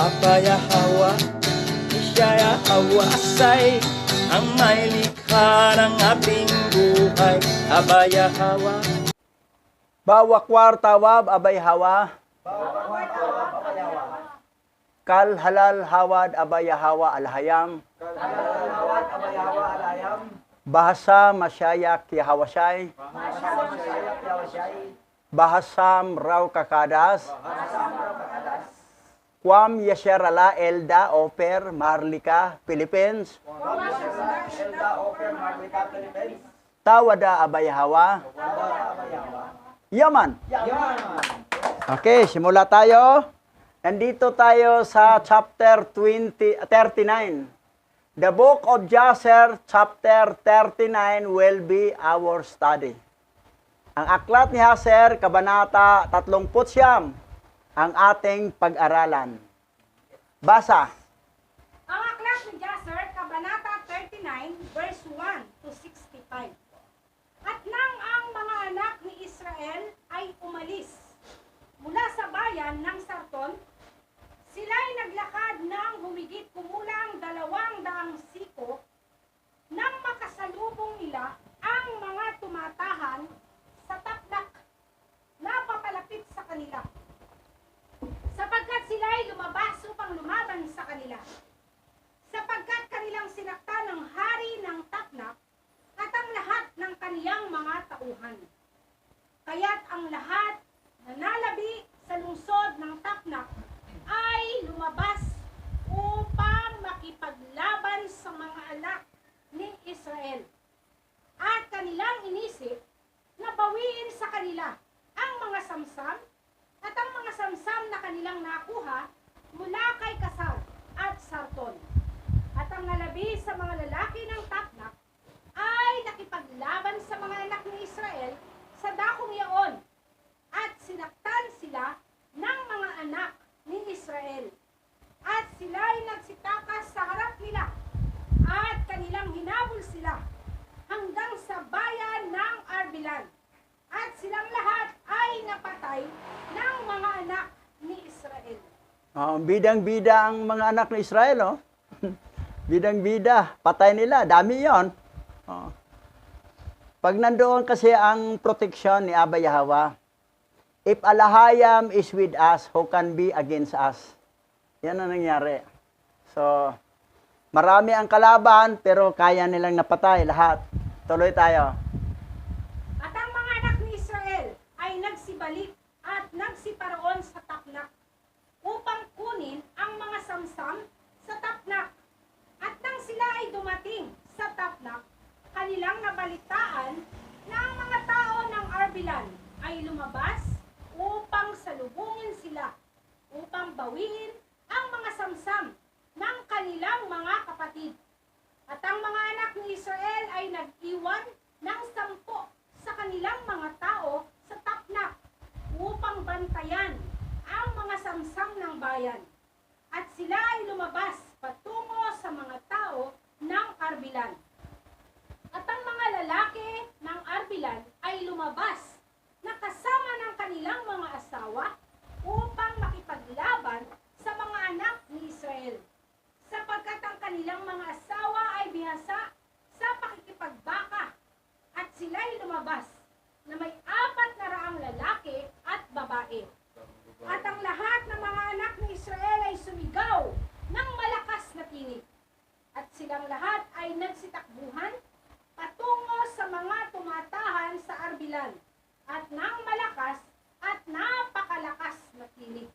Abaya Hawa, Isaya Hawasay, ang may likha ng ating buhay. Abaya Hawa. Bawa kwarta wab abay hawa. Kal halal hawad abaya hawa alhayam. Bahasa masyayak yahawasay. Bahasam raw kakadas. Kwam Yasharala Elda Oper Marlika Philippines. Tawada abay hawa. Yaman. Okay, simula tayo. Nandito tayo sa chapter 39. The book of Jasher, chapter 39 will be our study. Ang aklat ni Jasher, kabanata 39, ang ating pag-aralan. Basa. Ang aklat ni Jasher, kabanata 39, verse 1 to 65. At nang ang mga anak ni Israel ay umalis mula sa bayan ng Sarton, sila'y naglakad ng humigit kumulang 200 siko nang makasalubong nila ang mga tumatahan sa takdak na papalapit sa kanila, sapagkat sila'y lumabas upang lumaban sa kanila, sapagkat kanilang sinakta ng hari ng takdak at ang lahat ng kaniyang mga tauhan. Kaya't ang lahat na nalabi sa lungsod ng takdak ay lumabas upang makipaglaban sa mga anak ni Israel. At kanilang inisip na bawiin sa kanila ang mga samsam at ang mga samsam na kanilang nakuha mula kay Kasar at Sarton. At ang nalabi sa mga lalaki ng takdak ay nakipaglaban sa mga anak ni Israel sa dakong iyon at sinaktan sila ng mga anak ni Israel. At sila'y nagsitakas sa harap nila at kanilang hinabol sila hanggang sa bayan ng Arbelan. At silang lahat ay napatay ng mga anak ni Israel. Bidang-bida ang mga anak ni Israel, oh. Bidang-bida, patay nila, dami yon. Oh. Pag nandoon kasi ang proteksyon ni Abba Yahweh, if Alahayam is with us, who can be against us? Yan ang nangyari. So, marami ang kalaban, pero kaya nilang napatay lahat. Tuloy tayo. At ang mga anak ni Israel ay nagsibalik at nagsiparoon sa Taknak upang kunin ang mga samsam sa Taknak. At nang sila ay dumating sa Taknak, kanilang nabalitaan na ang mga tao ng Arbelan ay lumabas upang salubungin sila, upang bawiin ang mga samsam ng kanilang mga kapatid. At ang mga anak ni Israel ay nag-iwan ng 10 sa kanilang mga tao sa Taknak upang bantayan ang mga samsam ng bayan. At sila ay lumabas patungo sa mga tao ng Arbelan. At ang mga lalaki ng Arbelan ay lumabas na kasama ng kanilang mga asawa upang makipaglaban sa mga anak ni Israel, sapagkat ang kanilang mga asawa ay bihasa sa pakikipagbaka, at sila'y lumabas na may 400 lalaki at babae. At ang lahat ng mga anak ni Israel ay sumigaw ng malakas na tinig, at silang lahat ay nagsitakbuhan patungo sa mga tumatahan sa Arbelan, at ng malakas at napakalakas na tinig.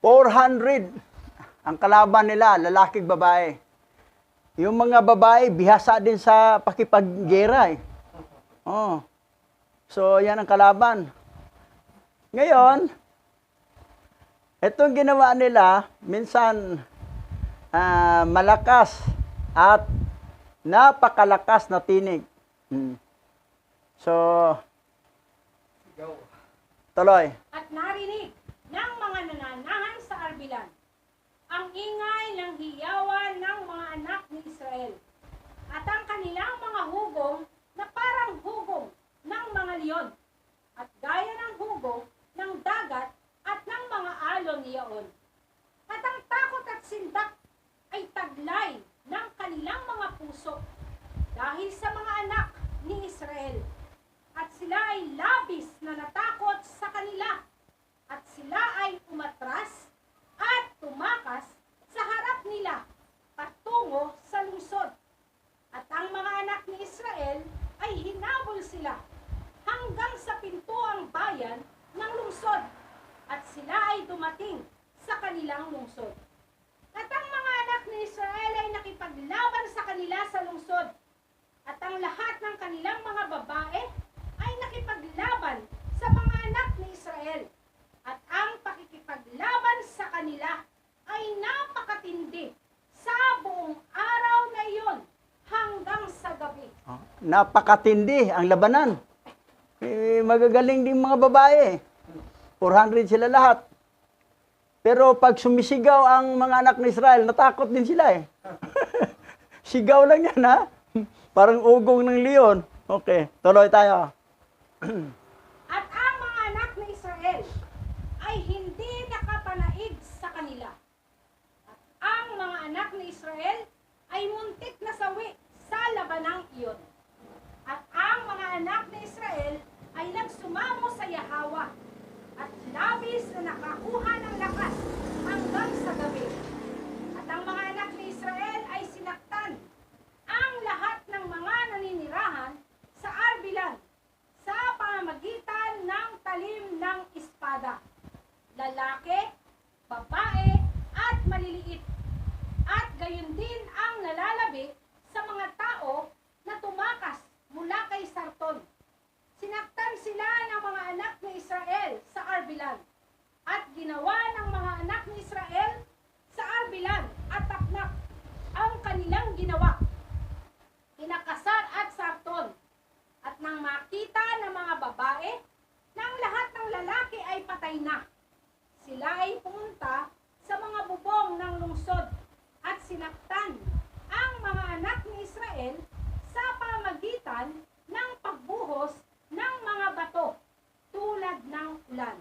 400 ang kalaban nila, lalaking babae. Yung mga babae, bihasa din sa pakipaggera eh. Oh. So, yan ang kalaban. Ngayon, itong ginawa nila, minsan malakas at napakalakas na tinig. So, tuloy. At narinig ng mga nananahan sa Arbelan ang ingay ng hiyawan ng mga anak ni Israel, at ang kanilang mga hugong na parang hugong ng mga leon, at gaya ng hugong ng dagat at ng mga alon niyaon. sindak ay taglay ng kanilang mga puso dahil sa mga anak ni Israel. At sila ay labis na natakot sa kanila. At sila ay umatras at tumakas sa harap nila patungo sa lungsod. At ang mga anak ni Israel ay hinabol sila hanggang sa pintuang bayan ng lungsod. At sila ay dumating sa kanilang lungsod. At ang mga anak ni Israel ay nakipaglaban sa kanila sa lungsod. At ang lahat ng kanilang mga babae ay nakipaglaban sa mga anak ni Israel. At ang pakikipaglaban sa kanila ay napakatindi sa buong araw na iyon hanggang sa gabi. Napakatindi ang labanan. Magagaling din mga babae. 400 sila lahat. Pero pag sumisigaw ang mga anak ni Israel, natakot din sila eh. Sigaw lang yan ha. Parang ugong ng leon. Okay, tuloy tayo. At ang mga anak ni Israel ay hindi nakapanaig sa kanila. At ang mga anak ni Israel ay muntik na sawi sa labanang iyon. At ang mga anak ni Israel ay nagsumamo sa Yahawa at labis na nakakuha ng lakas hanggang sa gabi. At ang mga anak ni Israel ay sinaktan ang lahat ng mga naninirahan sa Arbilan sa pamamagitan ng talim ng espada, lalaki, babae, at maliliit. At gayon din ang nalalabi sa mga tao na tumakas mula kay Sarton. Sinaktan sila ng mga anak ni Israel sa Arbilan. At ginawa ng mga anak ni Israel sa Arbilan at Taknak ang kanilang ginawa. Kinakasar at Sarton. At nang makita ng mga babae na ang lahat ng lalaki ay patay na, sila ay pumunta sa mga bubong ng lungsod at sinaktan ang mga anak ni Israel sa pamagitan ng pagbuhos ng mga bato tulad ng ulan.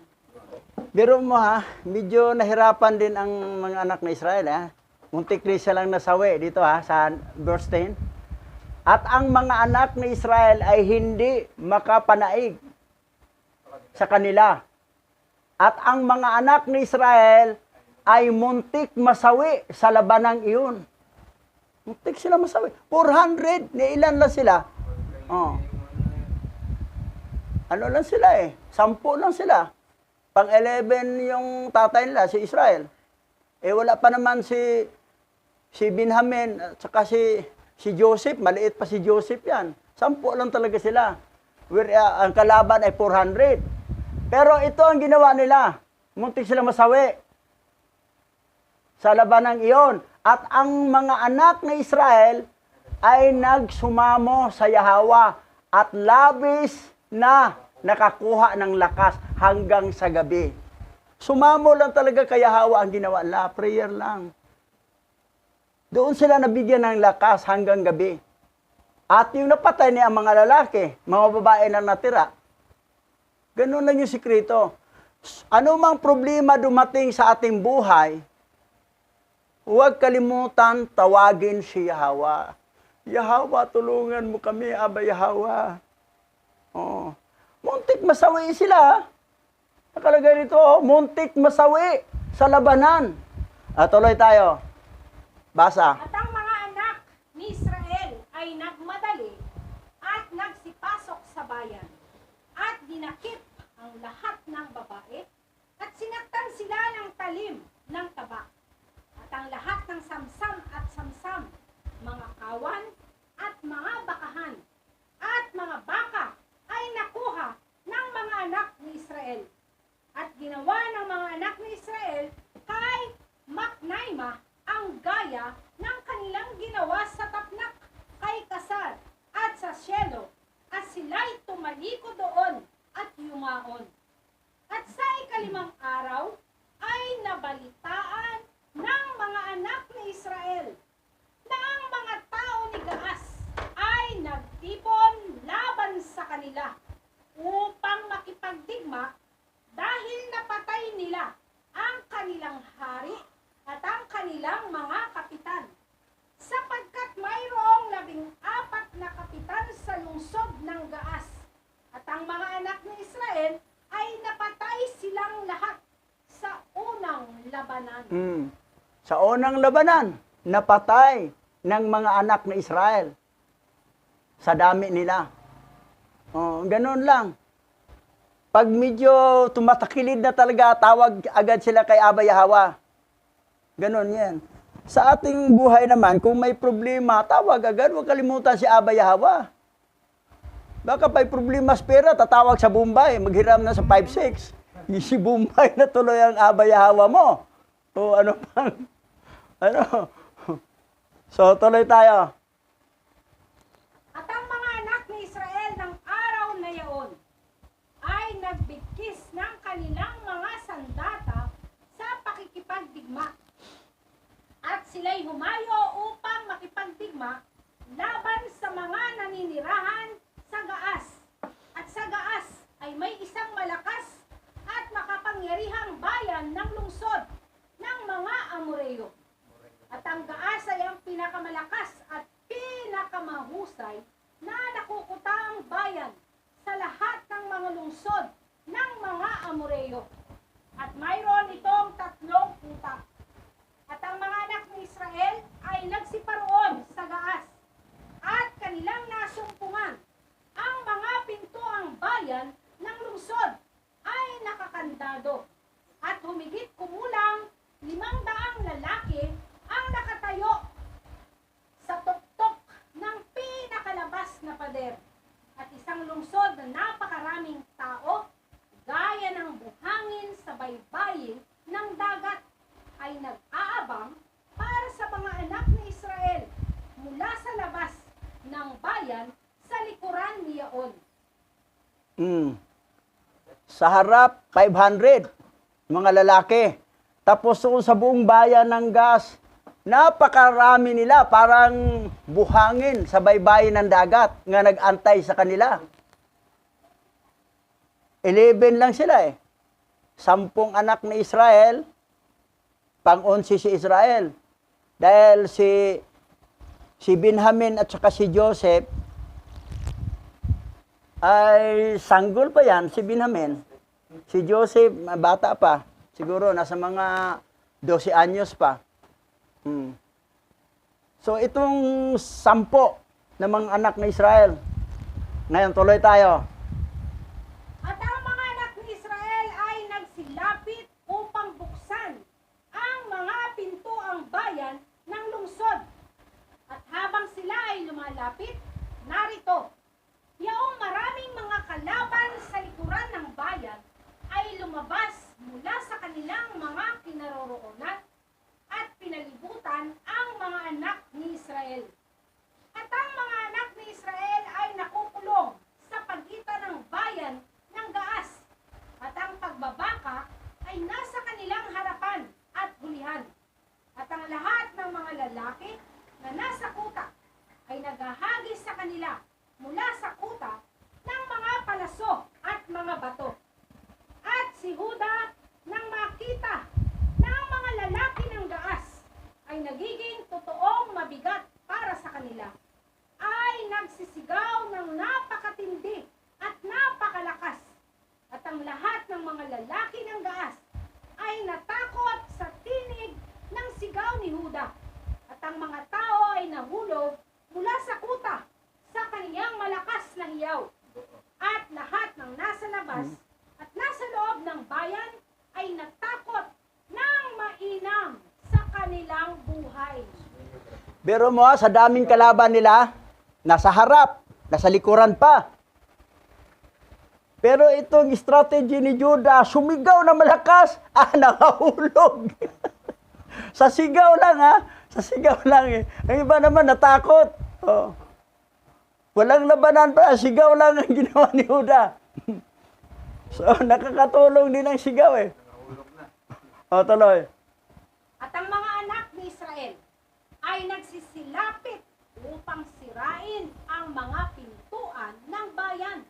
Biro mo ha, medyo nahirapan din ang mga anak ni Israel ha. Muntik rin siya lang nasawi dito ha, sa verse 10. At ang mga anak ni Israel ay hindi makapanaig sa kanila. At ang mga anak ni Israel ay muntik masawi sa labanang iyon. Muntik sila masawi. 400, ni ilan lang sila? Oh. Ano lang sila eh? 10 lang sila. Pang 11 yung tatay nila, si Israel. Eh wala pa naman si Benjamin, at saka si Joseph, maliit pa si Joseph yan. 10 lang talaga sila. Ang kalaban ay 400. Pero ito ang ginawa nila. Muntik sila masawi sa labanang iyon. At ang mga anak ng Israel ay nagsumamo sa Yahawa at labis na nakakuha ng lakas hanggang sa gabi. Sumamo lang talaga kay Yahawa ang ginawa nila. Prayer lang. Doon sila nabigyan ng lakas hanggang gabi. At yung napatay niya ang mga lalaki, mga babae na natira. Ganun lang yung sikreto. Ano mang problema dumating sa ating buhay, huwag kalimutan tawagin si Yahawa. Yahawa, tulungan mo kami, Aba Yahawa. Oh. Muntik masawi sila. Nakalagay dito, muntik masawi sa labanan. Tuloy tayo. Basa. At ang mga anak ni Israel ay nagmadali at nagsipasok sa bayan at dinakip ang lahat ng babae at sinaktan sila ng talim ng tabak. At ang lahat ng samsam at samsam, mga kawan at mga bakahan at mga baka ay nakuha ng mga anak ni Israel. At ginawa ng mga anak ni Israel kay Maknaima ang gaya ng kanilang ginawa sa Taknak, kay Kasar at sa Shiloh, at sila'y tumaliko doon at yumaon. At sa ikalimang araw ay nabalitaan ng mga anak ni Israel na ang mga tao ni Gaas ay nagtipon laban sa kanila upang makipagdigma dahil napatay nila ang kanilang hari at ang kanilang mga kapitan. Sapagkat mayroong 14 na kapitan sa lungsod ng Gaas, at ang mga anak ni Israel ay napatay silang lahat sa unang labanan. Sa unang labanan, napatay ng mga anak ni Israel. Sa dami nila. Ganun lang. Pag medyo tumatakilid na talaga, tawag agad sila kay Abba Yahweh. Ganun yan. Sa ating buhay naman, kung may problema, tawag agad, huwag kalimutan si Abba Yahweh. Baka may problema sa pera, tatawag sa Bombay, maghiram na sa 5-6. Si Bombay na tuloy ang Abba Yahweh mo. O ano pang, ano? So, tuloy tayo. At ang mga anak ni Israel ng araw na yaon ay nagbigkis ng kanilang mga sandata sa pakikipagdigma. At sila'y humayo upang makipagdigma laban sa mga naninirahan sa Gaas. At sa Gaas ay may isang malakas at makapangyarihang bayan ng lungsod ng mga Amoreo. At ang Gaas ay ang pinakamalakas at pinakamahusay na nakukutaang bayan sa lahat ng mga lungsod ng mga Amoreo. At mayroon itong 3 kuta. At ang mga anak ni Israel ay nagsiparoon sa Gaas at kanilang nasumpungan. Ang mga pintuang bayan ng lungsod ay nakakandado at humigit kumulang 500 lalaki ang nakatayo sa tuktok ng pinakalabas na pader. At isang lungsod na napakaraming tao, gaya ng buhangin sa baybayin ng dagat, ay nag-aabang para sa mga anak ni Israel mula sa labas ng bayan sa likuran ni Yaon. Sa harap, 500 mga lalaki. Tapos sa buong bayan ng Gaas, napakarami nila, parang buhangin sa baybayin ng dagat nga nag-antay sa kanila. 11 lang sila 10 anak ni Israel, pang-11 si Israel. Dahil si Benjamin at saka si Joseph, ay sanggol pa yan, si Benjamin. Si Joseph, bata pa. Siguro, nasa mga 12 anyos pa. So, itong 10 na mga anak ni Israel. Ngayon, tuloy tayo. At ang mga anak ni Israel ay nagsilapit upang buksan ang mga pintuang bayan ng lungsod. At habang sila ay lumalapit, narito, yaong maraming mga kalaban sa likuran ng bayan ay lumabas mula sa kanilang mga kinaroroonan at pinalibutan ang mga anak ni Israel. At ang mga anak ni Israel ay nakukulong sa pagitan ng bayan ng Gaas. At ang pagbabaka ay nasa kanilang harapan at hulihan. At ang lahat ng mga lalaki na nasa kuta ay naghahagis sa kanila mula sa kuta ng mga palaso at mga bato. At si Huda, nang makita na ang mga lalaki ng Gaas ay nagiging totoong mabigat para sa kanila, ay nagsisigaw ng napakatindi at napakalakas. At ang lahat ng mga lalaki ng Gaas ay natakot sa tinig ng sigaw ni Huda. At ang mga tao ay nahulog mula sa kuta sa kaniyang malakas na hiyaw. At lahat ng nasa labas at nasa loob ng bayan ay natakot ng mainam sa kanilang buhay. Pero mo, sa daming kalaban nila, nasa harap, nasa likuran pa. Pero itong strategy ni Judah, sumigaw na malakas, nakahulog. Sa sigaw lang sa sigaw lang Ang iba naman natakot. Walang labanan pa, sigaw lang ang ginawa ni Judah. So, nakakatulong din ang sigaw tuloy. At ang mga anak ni Israel ay nagsisilapit upang sirain ang mga pintuan ng bayan.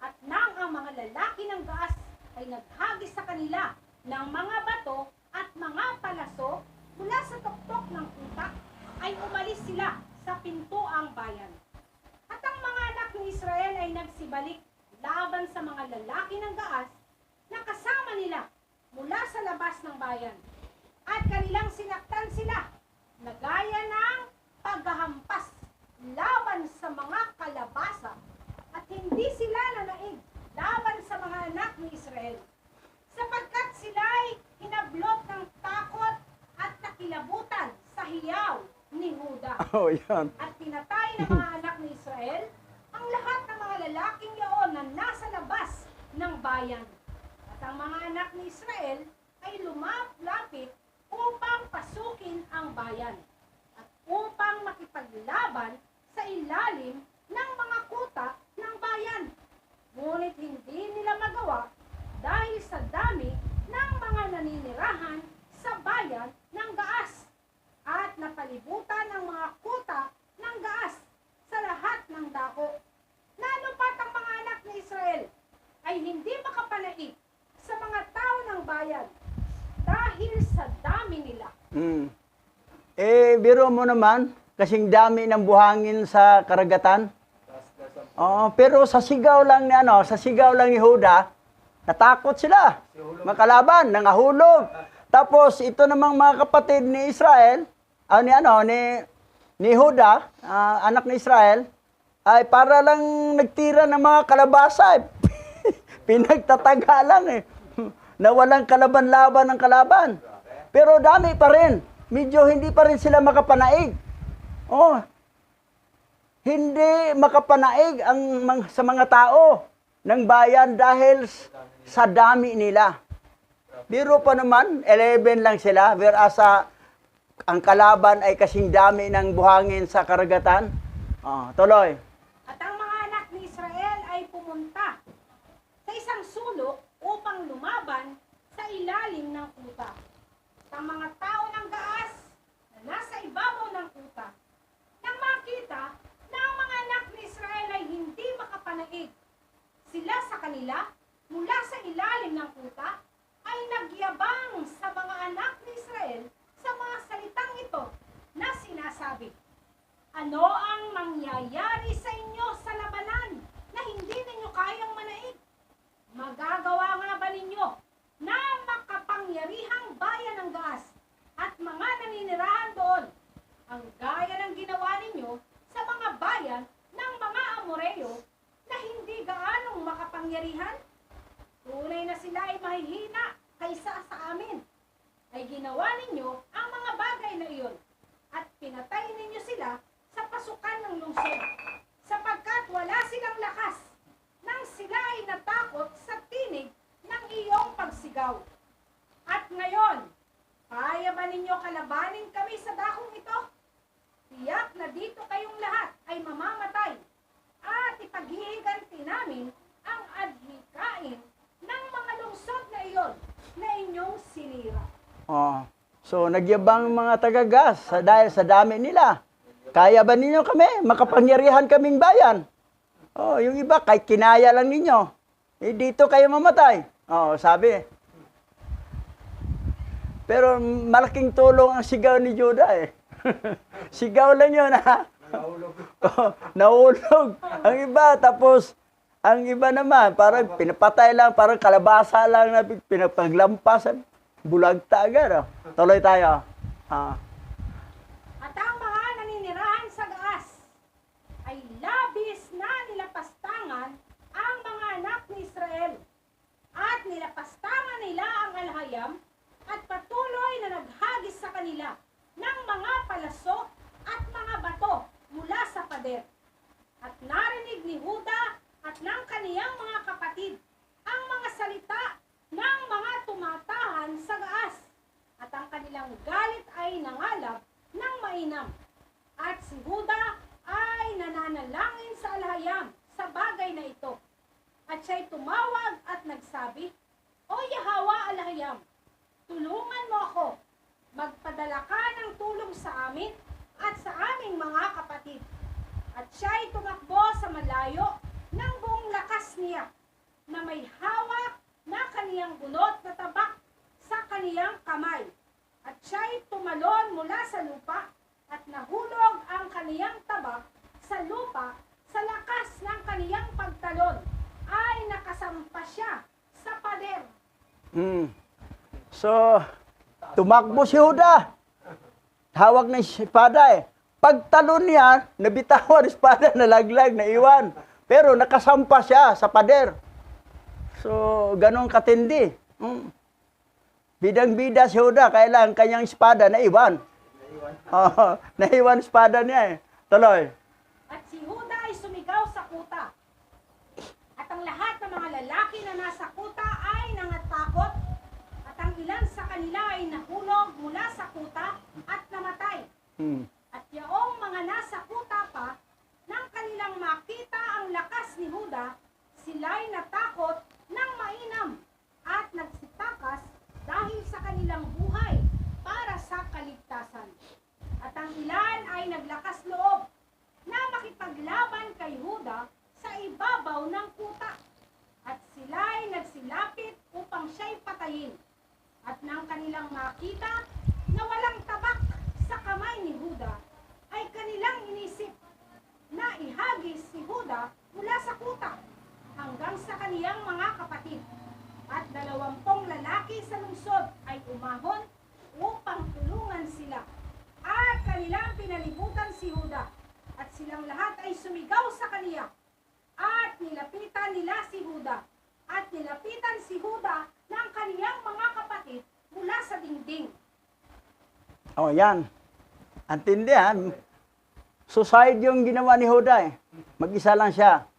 At nang ang mga lalaki ng Gaas ay naghagis sa kanila ng mga bato at mga palaso, mula sa tuktok ng kuta, ay umalis sila sa pintuang bayan. At ang mga anak ni Israel ay nagsibalik laban sa mga lalaki ng Gaas na kasama nila mula sa labas ng bayan. At kanilang sinaktan sila na gaya ng paghahampas laban sa mga kalabasa, at hindi sila nanaig laban sa mga anak ni Israel, sapagkat sila ay hinablot ng takot at nakilabutan sa hiyaw ni Huda. Oh, yan. At pinatay ng mga anak ni Israel ang lahat ng mga lalaking yaon na nasa labas ng bayan. At ang mga anak ni Israel ay lumapit upang pasukin ang bayan at upang makipaglaban sa ilalim ng mga kuta ng bayan. Ngunit hindi nila magawa dahil sa dami ng mga naninirahan sa bayan ng Gaas at napalibutan ng mga kuta ng Gaas sa lahat ng dako. Lalo pat ang mga anak ni Israel ay hindi makapanaig sa mga tao ng bayan dahil sa dami nila. Biro mo naman, kasing dami ng buhangin sa karagatan. Pero sa sigaw lang ni Huda, natakot sila. Makalaban, nangahulog. Tapos ito namang mga kapatid ni Israel, ni Huda, anak ni Israel, ay para lang nagtira ng mga kalabasa. Pinagtataga lang na walang kalaban-laban ng kalaban. Pero dami pa rin. Medyo hindi pa rin sila makapanaig. Hindi makapanaig sa mga tao ng bayan dahil sa dami nila. Biro pa naman, 11 lang sila, whereas ang kalaban ay kasing dami ng buhangin sa karagatan. Tuloy. At ang mga anak ni Israel ay pumunta sa isang sulok upang lumaban sa ilalim ng kuta. At ang mga tao ng Gaas na nasa ibabaw ng kuta, nang makita na ang mga anak ni Israel ay hindi makapanaig sila sa kanila mula sa ilalim ng kuta, ay nagyabang sa mga anak ni Israel sa mga salitang ito na sinasabi, "Ano ang mangyayari sa inyo sa labanan na hindi ninyo kayang manaig? Magagawa nga ba ninyo na makapangyarihang bayan ng Gaas at mga naninirahan doon ang gaya ng ginawa ninyo sa mga bayan ng mga Amoreo na hindi gaanong makapangyarihan? Tunay na sila ay mahihina kaysa sa amin. Ay ginawa ninyo ang mga bagay na iyon at pinatay ninyo sila sa pasukan ng lungsod, sapagkat wala silang lakas nang sila ay natakot sa tinig ng iyong pagsigaw. At ngayon, kaya ba ninyo kalabanin kami sa dakong ito? Tiyak na dito kayong lahat ay mamamatay at ipaghihiganti namin ang adhikain ng mga lungsod na iyon na inyong sinira." So nagyabang mga taga-Gaas dahil sa dami nila. Kaya ba ninyo kami? Makapangyarihan kaming bayan. Yung iba, kahit kinaya lang ninyo. Dito kayo mamatay. Sabi. Pero malaking tulong ang sigaw ni Judah Sigaw lang yun Nahulog. Ang iba, tapos, ang iba naman, parang pinapatay lang, parang kalabasa lang na pinapaglampasan. Bulagta agad. Tuloy tayo. At ang mga naninirahan sa Gaas ay labis na nilapastangan ang mga anak ni Israel. At nilapastangan nila ang Alhayam at patuloy na naghagis sa kanila ng mga palaso at mga bato mula sa pader. At narinig ni Huda at ng kaniyang mga kapatid ang mga salita ng mga tumatahan sa Gaas, at ang kanilang galit ay nangalab ng mainam. At si Huda ay nananalangin sa Alhayam sa bagay na ito. At siya'y tumawag at nagsabi, "O Yahwa Alhayam, tulungan mo ako. Magpadala ka ng tulong sa amin at sa aming mga kapatid." At siya'y tumakbo sa malayo ng buong lakas niya, na may hawak na kaniyang bunot na tabak sa kaniyang kamay. At siya'y tumalon mula sa lupa at nahulog ang kaniyang tabak sa lupa. Sa lakas ng kaniyang pagtalon ay nakasampa siya sa pader. So, tumakbo si Huda. Hawak ng espada eh. Pagtalon niya, nabitawan ang espada, nalaglag, naiwan. Pero nakasampa siya sa pader. So, ganun katindi. Bidang-bida si Huda, kailangan kanyang espada naiwan. Naiwan espada niya eh. Tuloy. At si Huda ay sumigaw sa kuta. At ang lahat ng mga lalaki na nasa kuta ay nangatakot. At ang ilan sa kanila ay nahulog mula sa kuta at namatay. At yaong mga nasa kuta pa, nang kanilang makita ang lakas ni Huda, sila'y natakot ng mainam at nagsitakas dahil sa kanilang buhay para sa kaligtasan. At ang ilan ay naglakas loob na makipaglaban kay Huda sa ibabaw ng kuta. At sila'y nagsilapit upang siya'y patayin. At nang kanilang makita na walang tabak sa kamay ni Huda, ay kanilang inisip na ihagis si Huda mula sa kuta hanggang sa kaniyang mga kapatid. At 20 lalaki sa lungsod ay umahon upang tulungan sila. At kanilang pinalibutan si Huda. At silang lahat ay sumigaw sa kaniya. At nilapitan nila si Huda. At nilapitan si Huda ng kaniyang mga kapatid mula sa dingding. Oh, yan. Antindi ha. Suicide yung ginawa ni Huda eh. Mag-isa lang siya.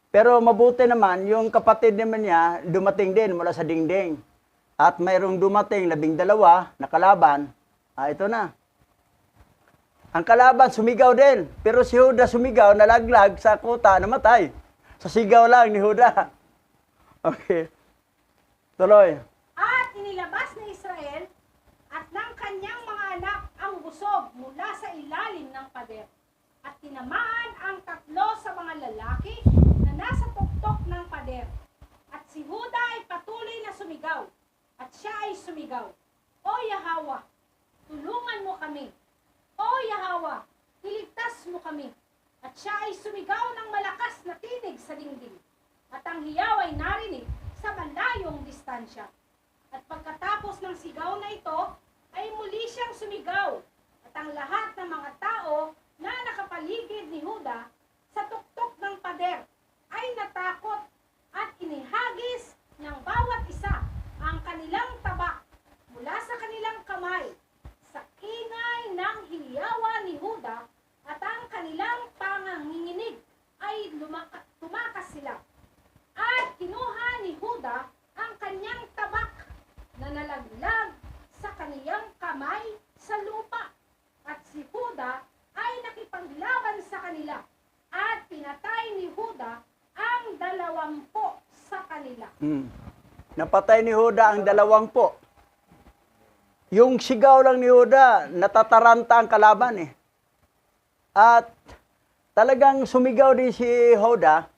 Pero mabuti naman, yung kapatid naman niya, dumating din mula sa dingding. At mayroong dumating 12 na kalaban. Ito na. Ang kalaban, sumigaw din. Pero si Huda sumigaw, nalaglag sa kuta, namatay. Sa sigaw lang ni Huda. Okay. Tuloy. At inilabas ni Israel at ng kanyang mga anak ang busog mula sa ilalim ng pader. At tinamaan ang 3 sa mga lalaki na nasa tuktok ng pader. At si Huda ay patuloy na sumigaw. At siya ay sumigaw, O Yahweh, tulungan mo kami. O Yahweh, iligtas mo kami. At siya ay sumigaw ng malakas na tinig sa dingding. At ang hiyaw ay narinig sa malayong distansya. At pagkatapos ng sigaw na ito, ay muli siyang sumigaw. At ang lahat ng mga tao na nakapaligid ni Huda sa tuktok ng pader ay natakot at inihagis ng bawat isa ang kanilang tabak mula sa kanilang kamay sa ingay ng hiyawa ni Huda, at ang kanilang panganginginig ay tumakas sila. At kinuha ni Huda ang kanyang tabak na nalaglag sa kaniyang kamay sa lupa. At si Huda ay nakipaglaban sa kanila. At pinatay ni Huda ang 20 sa kanila. Napatay ni Huda ang 20. Yung sigaw lang ni Huda, natataranta ang kalaban eh. At talagang sumigaw din si Huda,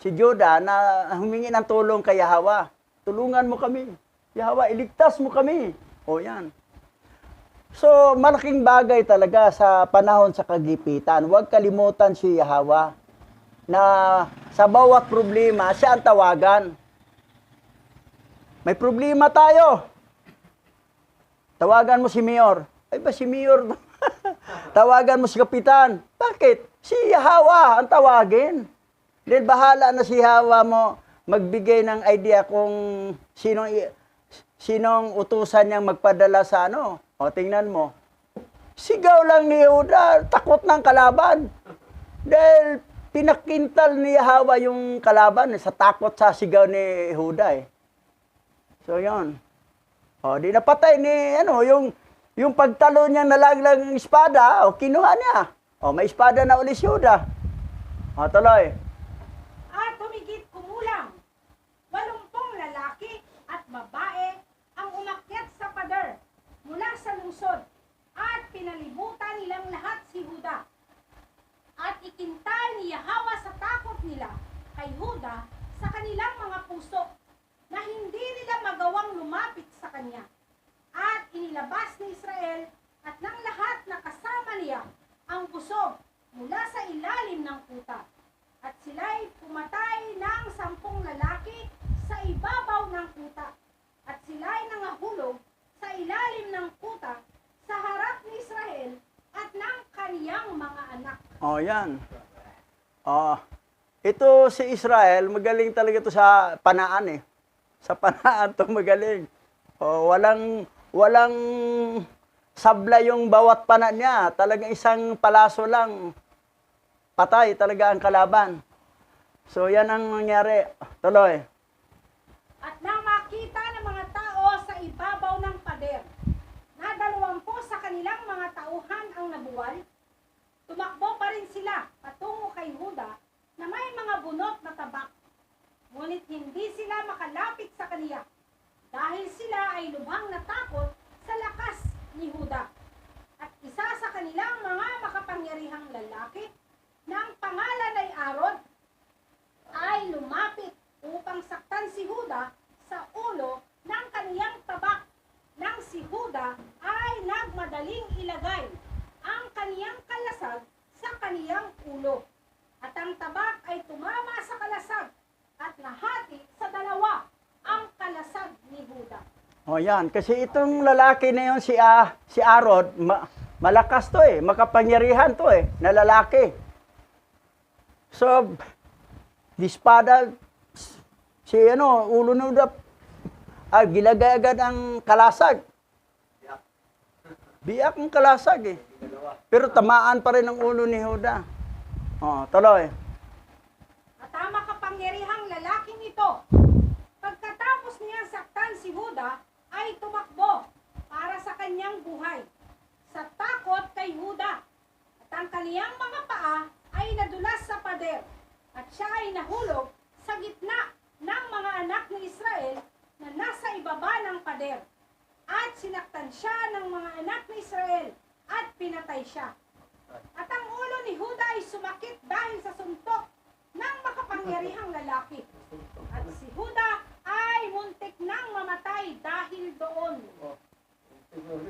si Judah, na humingi ng tulong kay Yahweh. Tulungan mo kami. Yahweh, iligtas mo kami. O yan. So, malaking bagay talaga sa panahon sa kagipitan. Huwag kalimutan si Yahweh na sa bawat problema, siya ang tawagan. May problema tayo. Tawagan mo si Mayor. Ay ba si Mayor? Tawagan mo si Kapitan. Bakit? Si Yahweh ang tawagin. Dahil bahala na si Yahweh mo magbigay ng idea kung sinong utusan niyang magpadala sa ano. O, tingnan mo. Sigaw lang ni Huda, takot ng kalaban. Dahil pinakintal ni Yahweh yung kalaban sa takot sa sigaw ni Huda eh. So, yun. O, di napatay ni, yung pagtalo niya nalaglag ng espada, o, kinuha niya. O, may espada na uli si Huda. O, tuloy. At humigit kumulang 80 lalaki at babae ang umakyat sa pader mula sa lungsod, at pinalibutan nilang lahat si Huda. At ikintal ni Yahweh sa takot nila kay Huda sa kanilang mga puso, na hindi nila magawang lumapit sa kanya. At inilabas ni Oh, yan. Oh, ito si Israel, magaling talaga to sa panaan eh. Sa panaan to magaling. Oh, walang sabla yung bawat pana niya. Talagang isang palaso lang. Patay talaga ang kalaban. So, yan ang nangyari. Tuloy. At nang makita ng mga tao sa ibabaw ng pader, na 20 sa kanilang mga tauhan ang nabuwal, tumakbo pa rin sila patungo kay Huda na may mga bunot na tabak. Ngunit hindi sila makalapit sa kaniya dahil sila ay lubhang natakot sa lakas ni Huda. At isa sa kanilang mga makapangyarihang lalaki na ang pangalan ay Arod ay lumapit upang saktan si Huda sa ulo ng kaniyang tabak. Nang si Huda ay nagmadaling ilagay ang kaniyang kalasag sa kaniyang ulo. At ang tabak ay tumama sa kalasag at nahati sa dalawa ang kalasag ni Huda. Oh, yan. Kasi itong lalaki na yun, si Arod, malakas to eh. Makapangyarihan to eh, na lalaki. So, dispada, ulo na Huda, gilagay agad ang kalasag. Biyak ang kalasag eh. Pero tamaan pa rin ang ulo ni Huda. Oh, tuloy. At ang makapangyarihang lalaking ito, pagkatapos niya saktan si Huda, ay tumakbo para sa kanyang buhay, sa takot kay Huda. At ang kaniyang mga paa ay nadulas sa pader, at siya ay nahulog sa gitna ng mga anak ni Israel na nasa ibaba ng pader. At sinaktan siya ng mga anak ni Israel at pinatay siya. At ang ulo ni Huda ay sumakit dahil sa suntok ng makapangyarihang lalaki. At si Huda ay muntik nang mamatay dahil doon.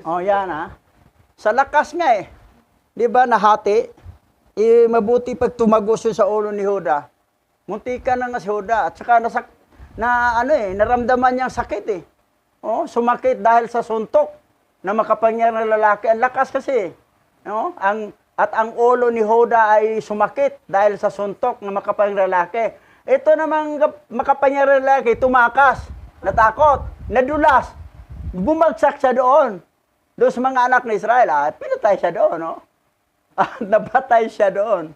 Oh, yan ha. Sa lakas nga eh. Di ba nahati? Mabuti pag tumagos yun sa ulo ni Huda. Muntikan na nga si Huda. At saka naramdaman niyang sakit eh. Oh, sumakit dahil sa suntok na makapangyarihang lalaki. Ang lakas kasi. No? At ang ulo ni Huda ay sumakit dahil sa suntok na makapangyarihang lalaki. Ito namang makapangyarihang lalaki, tumakas, natakot, nadulas, bumagsak siya doon. Doon sa mga anak ni Israel, pinatay siya doon, no? Napatay siya doon.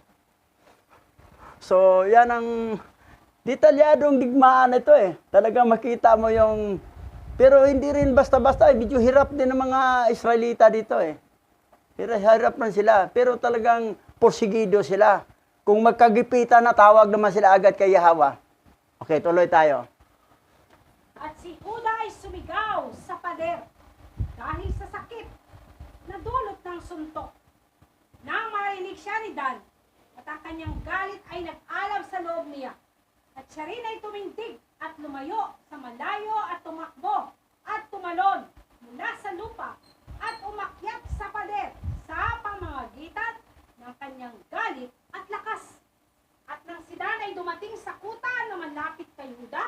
So, yan ang detalyadong digmaan ito eh. Talagang makita mo yung... Pero hindi rin basta-basta, medyo hirap din ng mga Israelita dito eh. Hirap man sila, pero talagang porsigido sila. Kung magkagipitan na, tawag naman sila agad kay Yahweh. Okay, tuloy tayo. At si Huda ay sumigaw sa pader dahil sa sakit na dulot ng suntok. Nang marinig siya ni Dan, at ang kanyang galit ay nag-alab sa loob niya. At siya rin ay tumindig at lumayo sa malayo at tumakbo at tumalon mula sa lupa at umakyat sa pader sa pamamagitan ng kanyang galit at lakas. At nang si Dan ay dumating sa kuta na malapit kay Huda,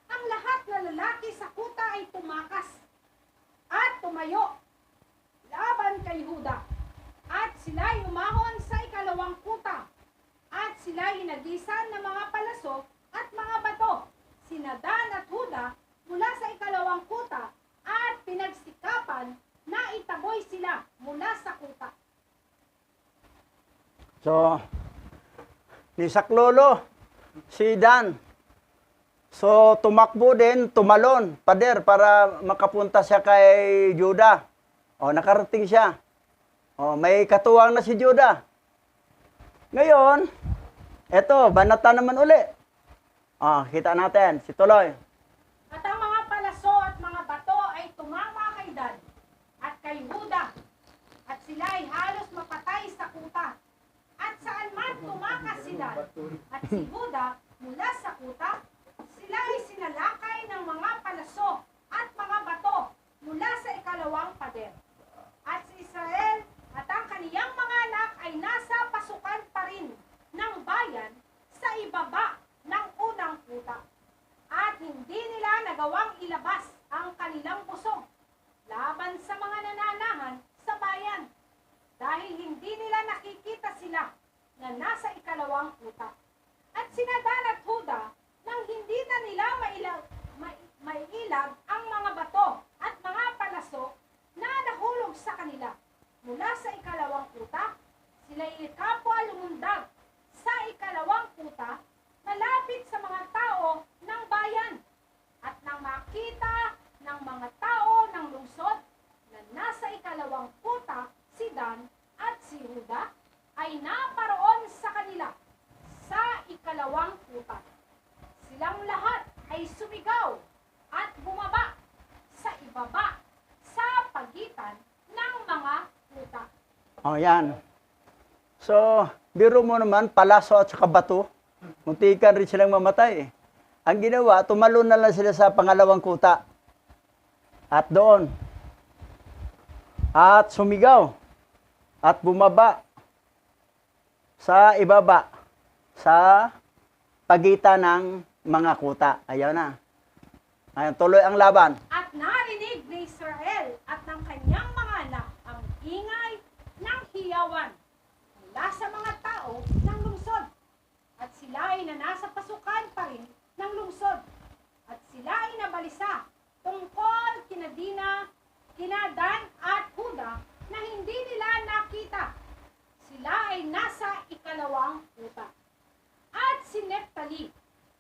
ang lahat na lalaki sa kuta ay tumakas at tumayo laban kay Huda. At sila'y umahon sa ikalawang kuta at sila'y inagisan ng mga palaso at mga bato, sina Dan at Huda mula sa ikalawang kuta at pinagsikapan na itaboy sila mula sa kuta. So, ni Saklolo, si Dan. So, tumakbo din, tumalon, pader, para makapunta siya kay Juda. O, nakarating siya. O, may katuwang na si Juda. Ngayon, eto, banata naman uli. O, kita natin, si Tuloy. At ang mga palaso at mga bato ay tumama kay Dan at kay Huda. At sila ay halos mapatay sa kuta. At saan man tumakas si Dan at si Huda mula sa kuta, sila ay sinalakay ng mga palaso at mga bato mula sa ikalawang pader. At si Israel at ang kaniyang mga anak ay nasa pasukan pa rin ng bayan sa ibaba ng unang kuta. At hindi nila nagawang ilabas ang kanilang busog laban sa mga nananahan sa bayan dahil hindi nila nakikita sila na nasa ikalawang kuta. At sina Dan at Huda, nang hindi na nila mailag ang mga bato at mga palasok na nahulog sa kanila. Mula sa ikalawang kuta, sila'y kapwa lumundag sa ikalawang kuta, malapit sa mga tao ng bayan. At nang makita ng mga tao ng lungsod na nasa ikalawang kuta si Dan at si Huda, ay naparoon sa kanila sa ikalawang kuta. Silang lahat ay sumigaw at bumaba sa ibaba sa pagitan ng mga kuta. O yan. So, biro mo naman, palaso at saka bato. Muntikan rin silang mamatay. Ang ginawa, tumalon na lang sila sa pangalawang kuta. At doon. At sumigaw. At bumaba. Sa ibaba. Sa pagitan ng mga kuta. Ayaw na. Ayan, tuloy ang laban. At narinig ni Israel at ng kanyang mga anak ang ingay ng hiyawan mula sa mga tao ng lungsod. At sila ay nasa pasukan pa rin ng lungsod. At sila ay nabalisa tungkol kina Dan at Huda na hindi nila nakita. Sila ay nasa ikalawang kuta. At si Neftali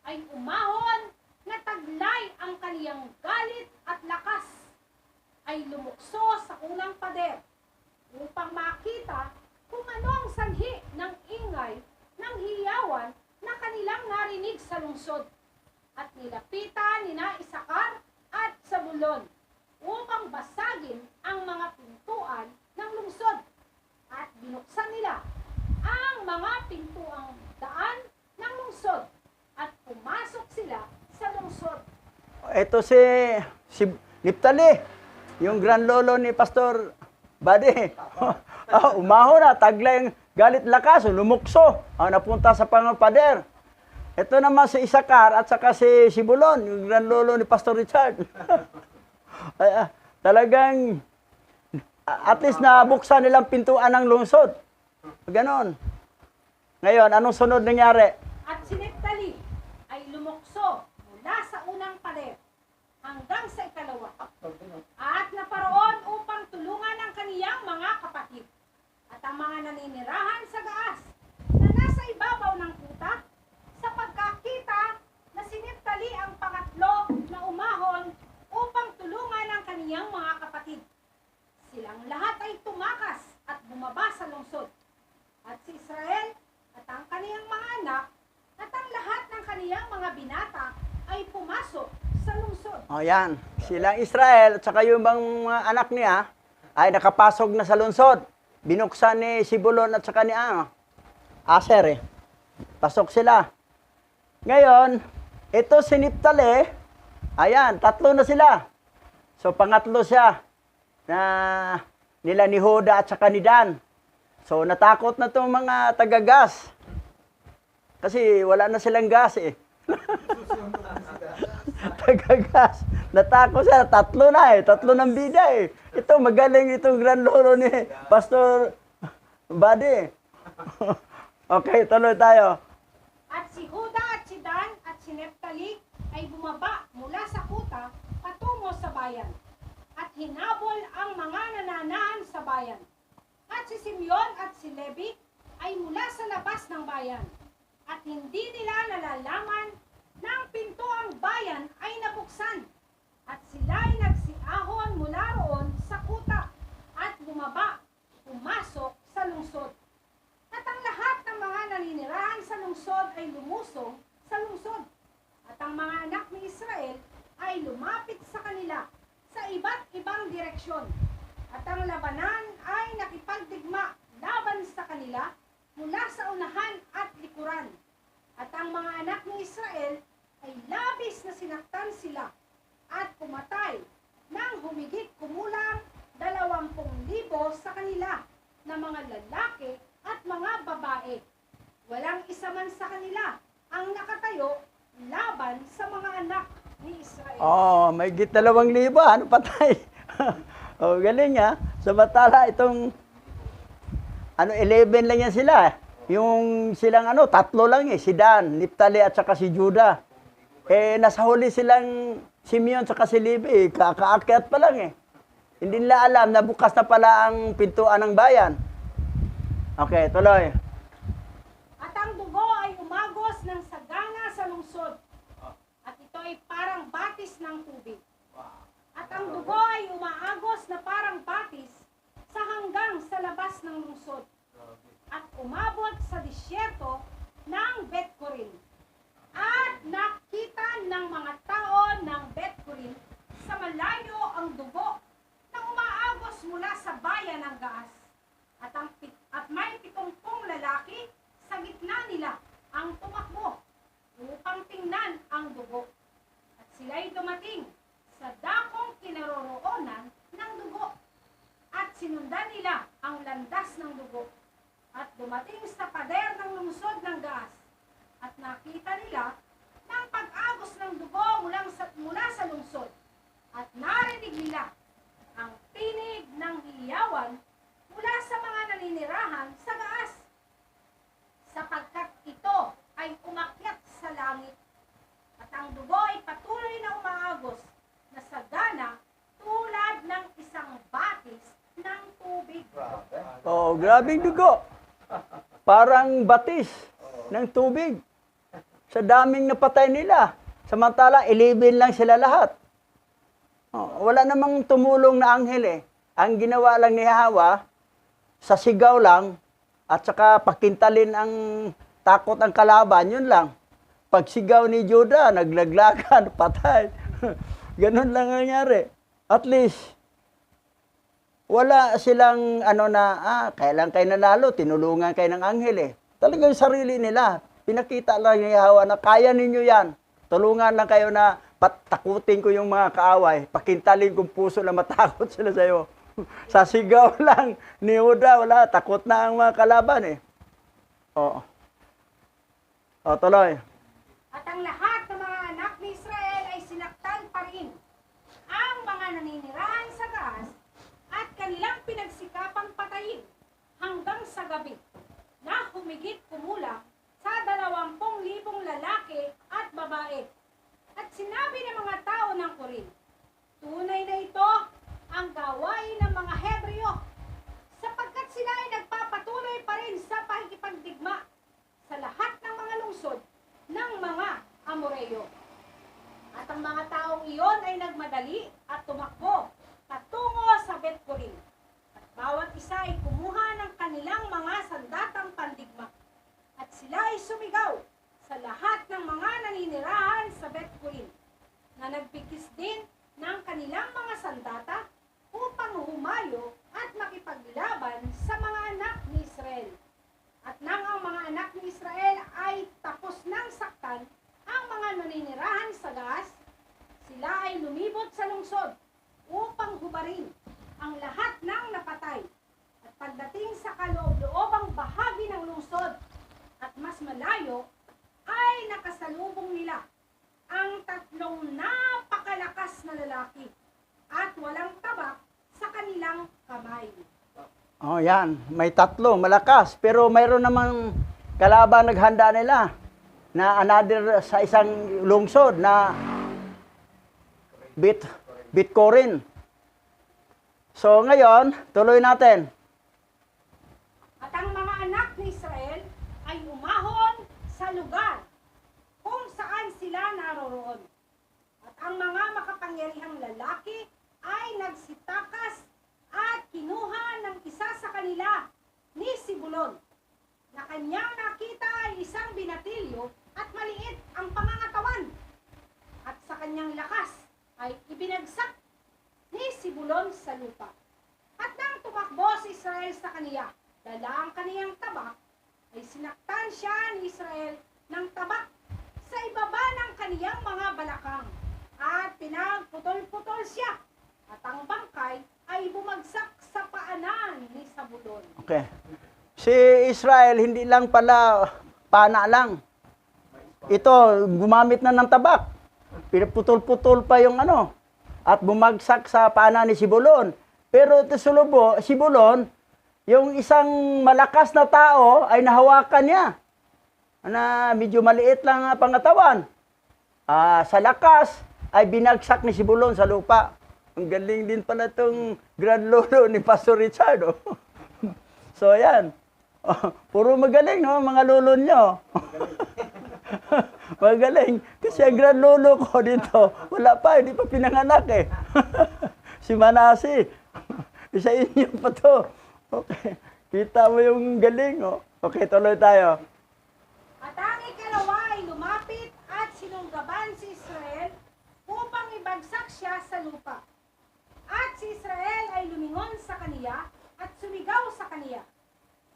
ay umahon na taglay ang kaniyang galit at lakas, ay lumukso sa unang pader upang makita kung ano ang sanhi ng ingay ng hiyawan na kanilang narinig sa lungsod. At nilapitan nina Isakar at Zabulon upang basagin ang mga pintuan ng lungsod. At binuksan nila ang mga pintuang daan ng lungsod at pumasok sila sa lungsod. Ito si Neftali, yung grandlolo ni Pastor Buddy. Umahon na, taglay ang galit lakas, lumukso. Napunta sa pangapader. Ito naman si Isakar at saka si Zabulon, yung grandlolo ni Pastor Richard. Talagang, at least nabuksan nilang pintuan ng lungsod. Ganon. Ngayon, anong sunod nangyari? At si Neftali ay lumukso mula sa unang pader hanggang sa ikalawa. At naparoon upang tulungan ang kaniyang mga kapatid. At ang mga naninirahan sa Gaas na nasa ibabaw ng kuta, sa pagkakita na si Neftali ang pangatlo na umahon upang tulungan ang kaniyang mga kapatid. Silang lahat ay tumakas at bumaba sa lungsod. At si Israel at ang kaniyang mga anak at ang lahat ng kaniyang mga binata ay pumasok sa lungsod. O yan, silang Israel at saka yung mga anak niya ay nakapasok na sa lungsod. Binuksan ni Zabulon at saka ni Aser. Pasok sila. Ngayon, ito si Neftali, ayan, tatlo na sila. So pangatlo siya na nila ni Huda at saka ni Dan. So natakot na itong mga taga-gas. Kasi wala na silang gas eh. Taga-gas. Natakot siya, tatlo na eh. Tatlo ng bida eh. Ito, magaling itong grandlolo ni Pastor Buddy. Okay, tuloy tayo. At si Huda at si Dan at si Neftali ay bumaba mula sa kuta patungo sa bayan. At hinabol ang mga nananahan sa bayan. At si Simeon at si Levi ay mula sa labas ng bayan. At hindi nila nalalaman na ang pinto ang bayan ay nabuksan. At sila ay nagsiahon mula roon sa kuta at bumaba, pumasok sa lungsod. At ang lahat ng mga naninirahan sa lungsod ay lumusong sa lungsod. At ang mga anak ni Israel ay lumapit sa kanila sa iba't ibang direksyon. At ang labanan ay nakipagdigma laban sa kanila mula sa unahan at likuran. At ang mga anak ni Israel ay labis na sinaktan sila at pumatay ng humigit kumulang 20,000 sa kanila na mga lalaki at mga babae. Walang isa man sa kanila ang nakatayo laban sa mga anak ni Israel. May 2,000, ano patay? Galing ha. Samantala itong 11 lang yan sila. Yung silang tatlo lang si Dan, Naphtali at saka si Judah. Nasa huli silang Simeon at saka si Levi, kakaakyat pa lang Hindi nila alam na bukas na pala ang pintuan ng bayan. Okay, tuloy. At ang dugo ay umagos ng sagana sa lungsod. At ito ay parang batis ng tubig. At ang dugo ay umaagos na parang batis sa hanggang sa labas ng lungsod. At umabot sa disyerto ng Bet-Corin. At nakita ng mga tao ng Bet-Corin sa malayo ang dugo na umaagos mula sa bayan ng Gaas. At may 70 lalaki sa gitna nila ang tumakbo upang tingnan ang dugo. At sila'y dumating sa dakong kinaroroonan ng dugo. At sinundan nila ang landas ng dugo. At dumating sa pader ng lungsod ng Gaas. At nakita nila ng pag-agos ng dugo mula sa lungsod. At narinig nila ang tinig ng hiyawan mula sa mga naninirahan sa Gaas. Sapagkat ito ay umakyat sa langit. At ang dugo ay patuloy na umaagos na sagana tulad ng isang batis ng tubig. Oh, grabing dugo. Parang batis ng tubig. Sa daming napatay nila. Samantala, 11 lang sila lahat. Wala namang tumulong na anghel Ang ginawa lang ni Hawa, sa sigaw lang, at saka pakintalin ang takot ang kalaban, yun lang. Pag sigaw ni Judah, naglaglagan, patay. Ganun lang ang nangyari. At least, wala silang kailan kayo nanalo, tinulungan kayo ng anghel Talagang sarili nila. Pinakita lang ni Hawa na kaya ninyo yan. Tulungan lang kayo na takutin ko yung mga kaaway. Pakintalin kong puso na matakot sila sa'yo. Sa sigaw lang ni Judah, wala. Takot na ang mga kalaban Oo. Tuloy. At ang lahat ng mga anak ni Israel ay sinaktan pa rin. Ang mga naninirahan sa Gaas at kanilang pinagsikapang patayin hanggang sa gabi na humigit kumulang sa 20,000 lalaki at babae. At sinabi ng mga tao ng Corin, tunay na ito ang gawain ng mga Hebreo, sapagkat sila ay nagpapatuloy pa rin sa pakikipagdigma sa lahat ng mga lungsod ng mga Amoreo. At ang mga taong iyon ay nagmadali at tumakbo patungo sa Bet-Corin. At bawat isa ay kumuha ng kanilang mga sandatang pandigma. At sila ay sumigaw sa lahat ng mga naninirahan sa Bet-Corin na nagpikis din ng kanilang mga sandata upang humayo at makipaglaban sa mga anak ni Israel. At nang ang mga anak ni Israel ay tapos nang saktan ang mga naninirahan sa Gaas, sila ay lumibot sa lungsod upang hubarin ang lahat ng napatay. At pagdating sa kaloob-loobang bahagi ng lungsod at mas malayo, ay nakasalubong nila ang 3 napakalakas na lalaki at walang tabak sa kanilang kamay. Yan. May 3, malakas. Pero mayroon namang kalaban naghanda nila na another sa isang lungsod na Bet-Corin. So ngayon, tuloy natin. At ang mga anak ni Israel ay umahon sa lugar kung saan sila naroroon. At ang mga makapangyarihang lalaki ay nagsitakas at kinuha ng isa sa kanila ni Sibulon, na kanyang nakita ay isang binatilyo at maliit ang pangangatawan. At sa kanyang lakas ay ibinagsak ni Sibulon sa lupa. At nang tumakbo si Israel sa kaniya, dala ang kaniyang tabak, ay sinaktan siya ni Israel ng tabak sa ibaba ng kaniyang mga balakang. At pinagputol-putol siya. At ang bangkay ay bumagsak sa paanan ni Zabulon. Okay. Si Israel, hindi lang pala pana lang. Ito, gumamit na ng tabak. Pinaputol-putol pa yung at bumagsak sa paanan ni Sibulon. Pero ito Sibulon, yung isang malakas na tao ay nahawakan niya. Na medyo maliit lang ang pangatawan. Sa lakas ay binagsak ni Sibulon sa lupa. Ang galing din pala itong grand lolo ni Pastor Richard. Oh. So, yan. Oh, puro magaling, no? Mga lolo nyo. Magaling. Kasi ang grand lolo ko dito, wala pa, hindi pa pinanganak eh. Si Manasi. Isa inyo pa to. Okay. Kita mo yung galing, oh. Okay, tuloy tayo. At ang ikalawa ay lumapit at sinunggaban si Israel upang ibagsak siya sa lupa. At si Israel ay lumingon sa kaniya at sumigaw sa kaniya.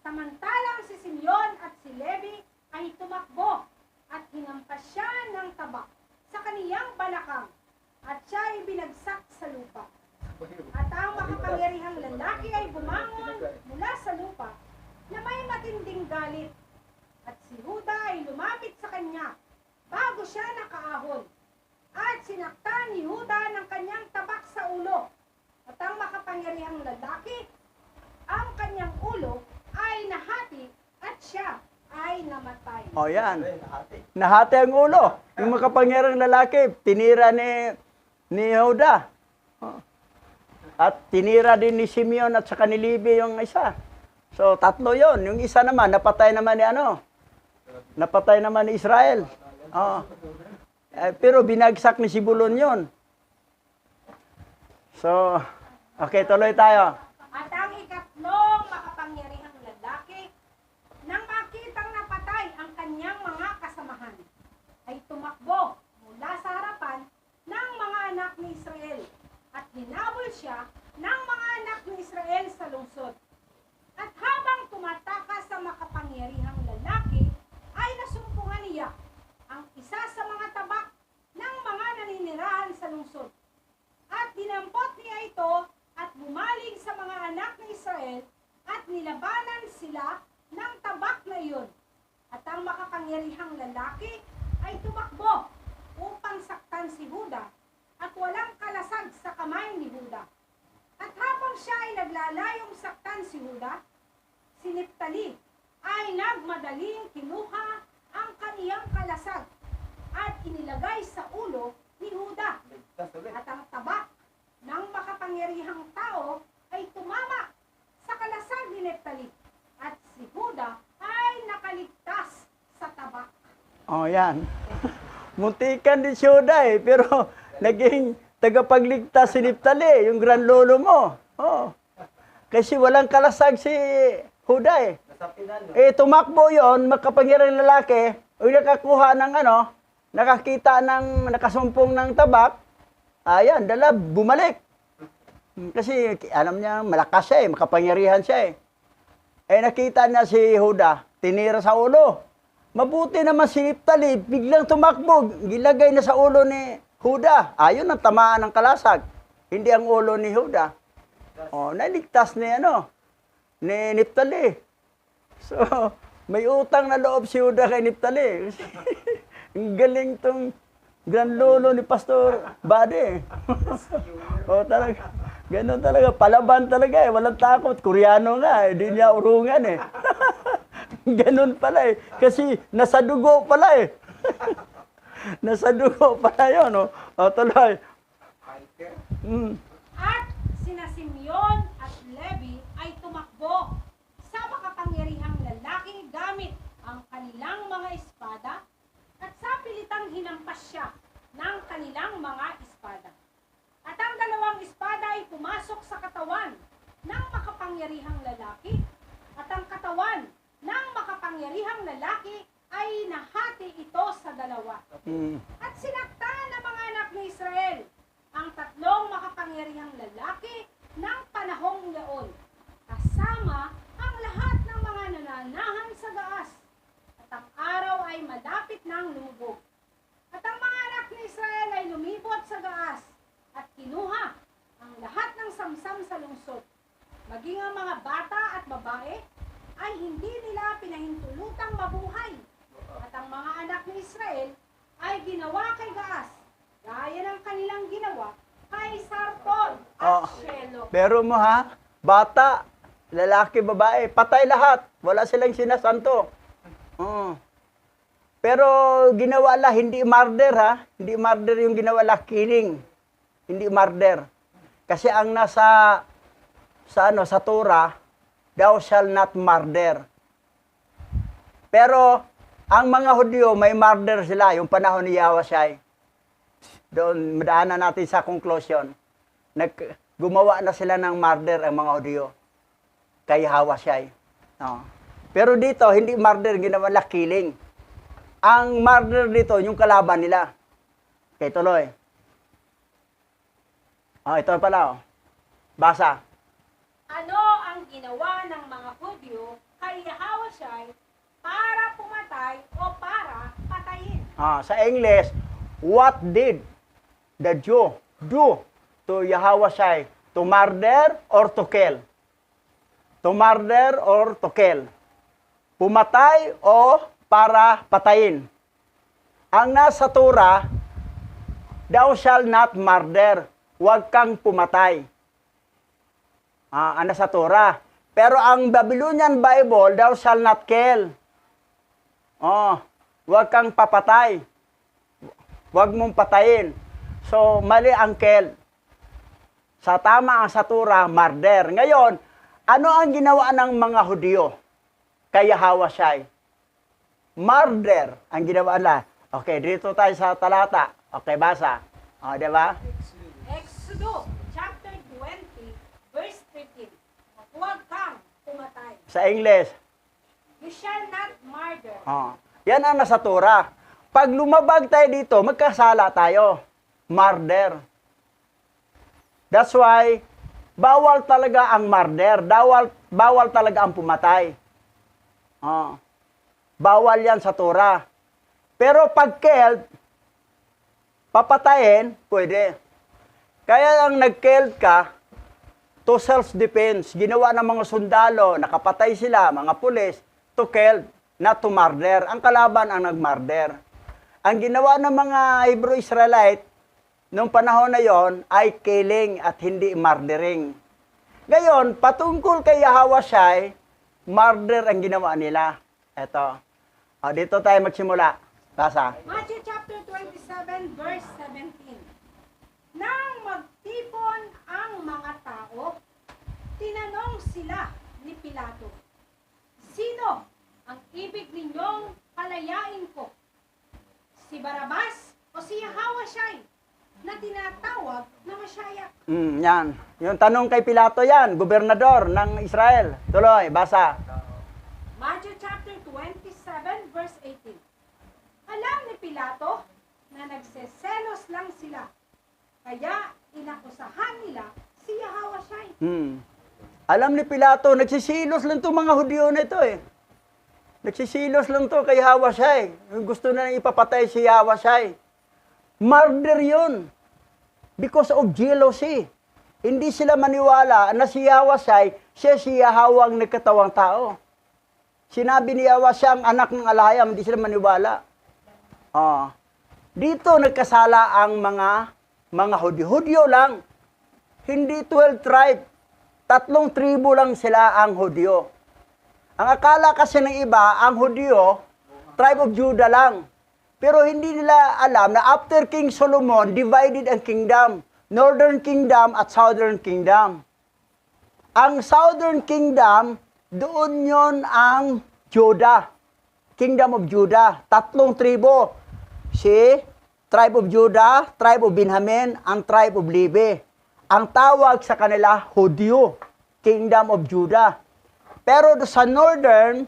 Samantalang si Simeon at si Levi ay tumakbo at hinampas siya ng tabak sa kaniyang balakang at siya ay binagsak sa lupa. At ang makapangyarihang lalaki ay bumangon mula sa lupa na may matinding galit. At si Huda ay lumapit sa kanya bago siya nakaahon. At sinaktan ni Huda ng kanyang tabak sa ulo. At ang makapangyarihang lalaki, ang kanyang ulo ay nahati at siya ay namatay. O yan. Nahati ang ulo. Yung makapangyarang lalaki, tinira ni Huda. At tinira din ni Simeon at saka ni Levi yung isa. So, tatlo yon. Yung isa naman, napatay naman ni Napatay naman ni Israel. Pero binagsak ni Sibulon yon. So, okay, tuloy tayo. At ang ikatlong makapangyarihang lalaki, nang makitang napatay ang kanyang mga kasamahan, ay tumakbo mula sa harapan ng mga anak ni Israel at hinabol siya ng mga anak ni Israel sa lungsod. At habang tumatakas sa makapangyarihang lalaki, ay nasumpungan niya ang isa sa mga tabak ng mga naninirahan sa lungsod. At dinampot niya ito at bumaling sa mga anak ni Israel at nilabanan sila ng tabak na iyon. At ang makapangyarihang lalaki ay tumakbo upang saktan si Huda at walang kalasag sa kamay ni Huda. At habang siya ay naglalayong saktan si Huda, si Neftali ay nagmadaling kinuha ang kaniyang kalasag at inilagay sa ulo ni Huda. At ang tabak ng makapangyarihang tao ay tumama sa kalasag ni Neftali at si Huda ay nakaligtas sa tabak. O yan. Muntikan din si Huda eh, pero naging tagapagligtas si Neftali, yung grand lolo mo. Kasi walang kalasag si Huda eh. Tumakbo yon, makapangyarihang lalaki, o nakakuha ng nakakita ng nakasumpong ng tabak, ayan, dala, bumalik. Kasi alam niya, malakas siya eh, makapangyarihan siya eh. Nakita niya si Huda, tinira sa ulo. Mabuti naman si Neftali, biglang tumakbo, gilagay na sa ulo ni Huda. Ayun ang tamaan ng kalasag, hindi ang ulo ni Huda. Naligtas ni Neftali. So, may utang na loob si Huda kay Neftali. Ang galing tong grand lolo ni Pastor Bade. Talaga. Ganun talaga. Palaban talaga eh. Walang takot. Koreano nga. Hindi niya urungan eh. Ganun pala eh. Kasi nasa dugo pala eh. Nasa dugo pala yun. Tuloy. At sina Simeon at Levi ay tumakbo sa makapangyarihang lalaki gamit ang kanilang mga espada at sa pilitang hinampas siya ng kanilang mga espada. At ang dalawang espada ay pumasok sa katawan ng makapangyarihang lalaki at ang katawan ng makapangyarihang lalaki ay nahati ito sa dalawa. At sinaktan ng mga anak ni Israel ang tatlong makapangyarihang lalaki ng panahong yaon, kasama ang lahat ng mga nananahan sa Gaas. At ang araw ay malapit ng lumubog. At ang mga anak ni Israel ay lumibot sa Gaas at kinuha ang lahat ng samsam sa lungsod. Maging ang mga bata at babae ay hindi nila pinahintulutang mabuhay. At ang mga anak ni Israel ay ginawa kay Gaas, gaya ng kanilang ginawa kay Sarpon at Shelo. Pero mo ha, bata, Lalaki, babae, patay lahat. Wala silang sinasanto. Oo. Pero ginawa la, hindi murder ha. Hindi murder yung ginawa la, killing. Hindi murder. Kasi ang nasa sa Torah, thou shall not murder. Pero ang mga Hudyo, may murder sila, yung panahon ni Yahushua. Doon, madaanan natin sa conclusion. Gumawa na sila ng murder ang mga Hudyo kay Yahushua. No. Pero dito, hindi murder, ginawa nila killing. Ang murder dito, yung kalaban nila. Okay, tuloy. Ito pala. Basa. Ano ang ginawa ng mga Hudyo kay Yahushua para pumatay o para patayin? Sa English, what did the Jew do to Yahushua? To murder or to kill? To murder or to kill? Pumatay o para patayin? Ang nasa Torah, thou shall not murder. Huwag kang pumatay. Ang nasa Torah. Pero ang Babylonian Bible, thou shall not kill. Huwag kang papatay. Huwag mong patayin. So, mali ang kill. Sa tama ang sa Torah, murder. Ngayon, ano ang ginawa ng mga Hudyo kay Yahushua? Murder ang ginawa nila. Okay, dito tayo sa talata. Okay, basa. Di ba? Exodus chapter 20 verse 13. Huwag kang pumatay. Sa English. You shall not murder. Yan ang nasa Torah. Pag lumabag tayo dito, magkasala tayo. Murder. That's why, bawal talaga ang murder. Bawal talaga ang pumatay. Bawal yan sa Torah. Pero pag killed, papatayin, pwede. Kaya ang nag-killed ka, to self-defense, ginawa ng mga sundalo, nakapatay sila, mga pulis, to kill, not to murder. Ang kalaban ang nag-murder. Ang ginawa ng mga Hebrew-Israelite, noong panahon na yon ay killing at hindi murdering. Ngayon, patungkol kay Yahushua, murder ang ginawa nila. Ito. Dito tayo magsimula. Basa. Matthew chapter 27 verse 17. Nang magtipon ang mga tao, tinanong sila ni Pilato, sino ang ibig ninyong palayain ko? Si Barabas o si Yahushua na tinatawag na Mashiach? Yan. Yung tanong kay Pilato yan, gobernador ng Israel. Tuloy, basa. Matthew chapter 27 verse 18. Alam ni Pilato na nagseselos lang sila, kaya inakusahan nila si Yahushua. Alam ni Pilato, nagsisilos lang itong mga Hudyo na ito eh. Nagsisilos lang to kay Yahushua. Gusto na ipapatay si Yahushua. Murder yun. Because of jealousy. Hindi sila maniwala na si Yahushua, siya si Yahweh ang nagkatawang tao. Sinabi ni Yahushua ang anak ng alayam, hindi sila maniwala. Dito nagkasala ang mga Hudyo. Hudyo lang. Hindi 12 tribe. 3 tribo lang sila ang Hudyo. Ang akala kasi ng iba, ang Hudyo, tribe of Judah lang. Pero hindi nila alam na after King Solomon, divided ang kingdom. Northern Kingdom at Southern Kingdom. Ang Southern Kingdom, doon yon ang Judah. Kingdom of Judah. 3 tribo. Si tribe of Judah, tribe of Benjamin, ang tribe of Levi. Ang tawag sa kanila, Hudyo. Kingdom of Judah. Pero sa Northern,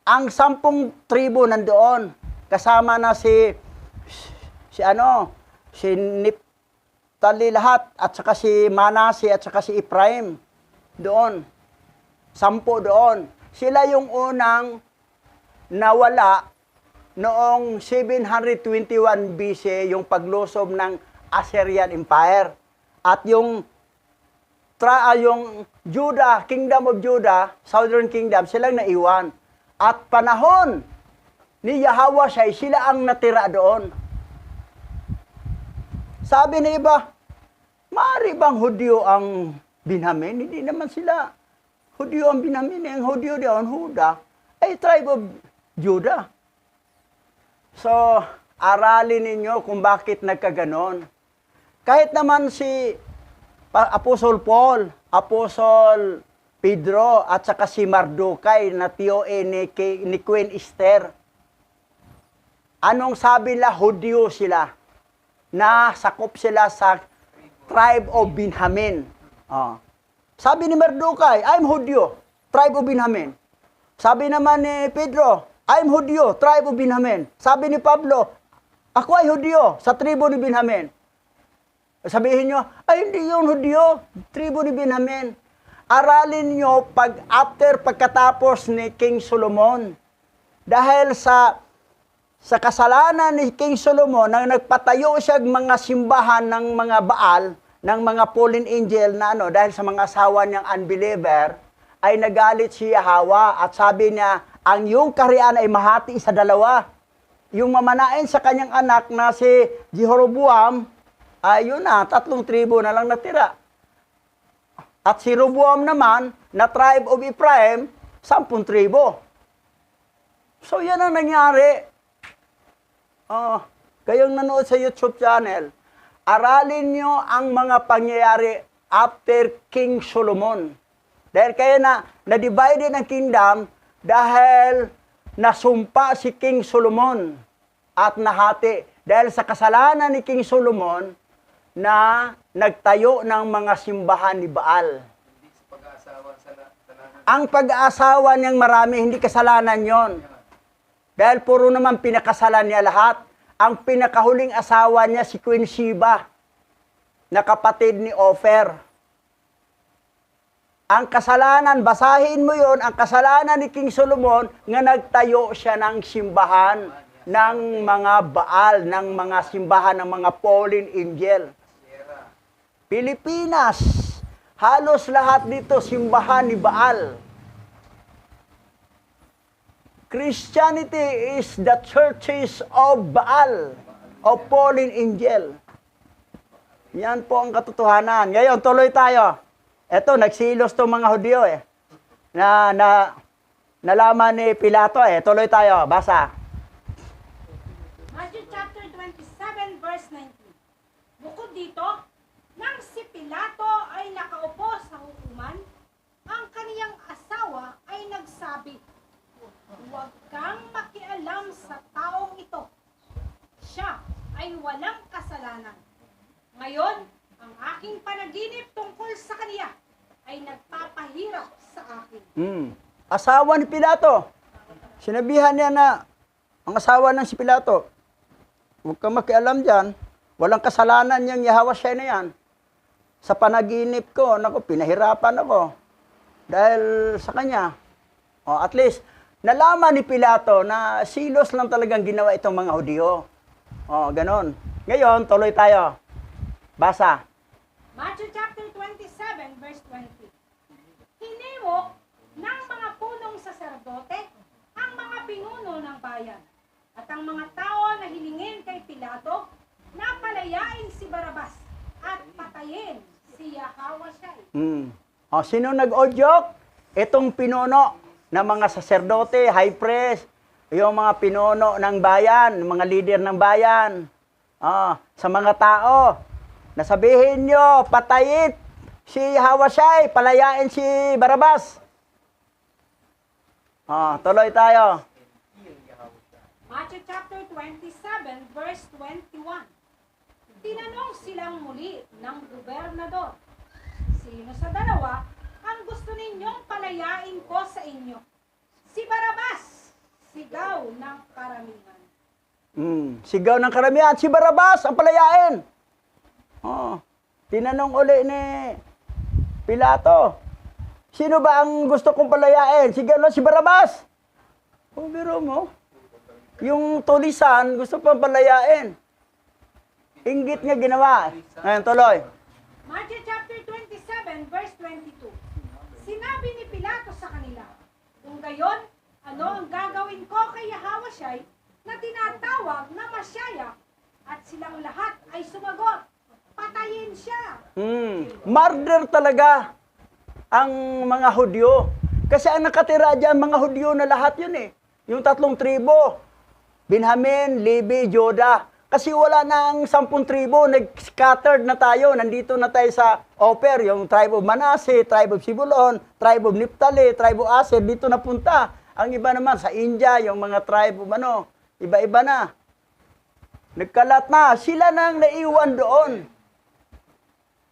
ang 10 tribo nandoon. Kasama na si Nephtali lahat, at saka si Manase, at saka si Ephraim. Doon. 10 doon. Sila yung unang nawala noong 721 BC, yung paglusob ng Assyrian Empire. At yung Judah, Kingdom of Judah, Southern Kingdom, silang naiwan. At panahon ni Yahushua, sila ang natira doon. Sabi na iba, maaari bang Hudyo ang Benjamin? Hindi naman sila. Hudyo ang Benjamin, ang Hudyo diyon, Huda, ay tribe of Judah. So, aralin ninyo kung bakit nagkaganon. Kahit naman si Apostol Paul, Apostol Pedro, at saka si Mardukay na tiyoe ni Queen Esther, anong sabi nila? Hudyo sila. Na sakop sila sa tribe of Benjamin. Sabi ni Mardukay, I'm Hudyo, tribe of Benjamin. Sabi naman ni Pedro, I'm Hudyo, tribe of Benjamin. Sabi ni Pablo, ako ay Hudyo, sa tribo ni Benjamin. Sabihin nyo, ay hindi yun Hudyo, tribo ni Benjamin. Aralin nyo pagkatapos ni King Solomon. Dahil sa kasalanan ni King Solomon, nang nagpatayo siya mga simbahan ng mga Baal, ng mga fallen angel na dahil sa mga asawa niyang unbeliever, ay nagalit si Yahweh at sabi niya, ang iyong kaharian ay mahati sa dalawa. Yung mamanain sa kanyang anak na si Jeroboam, ay yun na, 3 tribo na lang natira. At si Roboam naman, na tribe of Ephraim, 10 tribo. So yan ang nangyari. Kayong nanood sa YouTube channel, aralin nyo ang mga pangyayari after King Solomon. Dahil kaya na-divide ang kingdom dahil nasumpa si King Solomon at nahati. Dahil sa kasalanan ni King Solomon na nagtayo ng mga simbahan ni Baal. Ang pag-aasawa niyang marami, hindi kasalanan yon. Dahil puro naman pinakasalan niya lahat. Ang pinakahuling asawa niya si Queen Sheba, na kapatid ni Ofer. Ang kasalanan, basahin mo yon, ang kasalanan ni King Solomon, nga nagtayo siya ng simbahan ng mga Baal, ng mga simbahan ng mga fallen angel. Pilipinas, halos lahat dito simbahan ni Baal. Christianity is the churches of Baal, of fallen angel. Yan po ang katotohanan. Ngayon, tuloy tayo. Eto, nagsilos tong mga Hudyo nalaman ni Pilato Tuloy tayo, basa. Matthew chapter 27, verse 19. Bukod dito, nang si Pilato ay nakaupo sa hukuman, ang kaniyang asawa ay nagsabi, huwag kang makialam sa taong ito. Siya ay walang kasalanan. Ngayon, ang aking panaginip tungkol sa kaniya ay nagpapahirap sa akin. Asawa ni Pilato. Sinabihan niya na, ang asawa ng si Pilato, huwag kang makialam dyan, walang kasalanan niyang Yahweh siya na yan. Sa panaginip ko, pinahirapan ako. Dahil sa kanya. At least, nalaman ni Pilato na silos lang talagang ginawa itong mga Hudyo. Ganon. Ngayon, tuloy tayo. Basa. Matthew chapter 27, verse 20. Hinimok ng mga punong saserdote ang mga pinuno ng bayan at ang mga tao na hilingin kay Pilato na palayain si Barabas at patayin si Yahweh. Sino nag-odyok? Itong pinuno ng mga saserdote, high priest, yung mga pinuno ng bayan, mga leader ng bayan, sa mga tao. Nasabihin nyo, patayin si Yahweh, palayain si Barabas. Tuloy tayo. Matthew chapter 27, verse 21. Tinanong silang muli ng gobernador, sino sa dalawa ang gusto ninyong palayain ko sa inyo? Si Barabas, sigaw ng karamihan. Sigaw ng karamihan, si Barabas ang palayain. Tinanong uli ni Pilato, sino ba ang gusto kong palayain? Si Barabas. Biro mo. Yung tulisan, gusto pang palayain. Inggit niya ginawa. Ngayon, tuloy. Matthew chapter 27, verse 22. Sinabi ni Pilato sa kanila, kung gayon, ano ang gagawin ko kay Yahweh na tinatawag na Masyaya? At silang lahat ay sumagot, patayin siya. Murder talaga. ang mga Hudyo. Kasi ang nakatira dyan, mga Hudyo na lahat yun eh. Yung 3 tribo. Benjamin, Levi, Judah. Kasi wala na ang 10 tribo, nag-scattered na tayo. Nandito na tayo sa Oper, yung tribe of Manasseh, tribe of Sibulon, tribe of Naphtali, tribe of Aser, dito napunta. Ang iba naman sa India, yung mga tribe of iba-iba na. Nagkalat na, sila nang naiwan doon.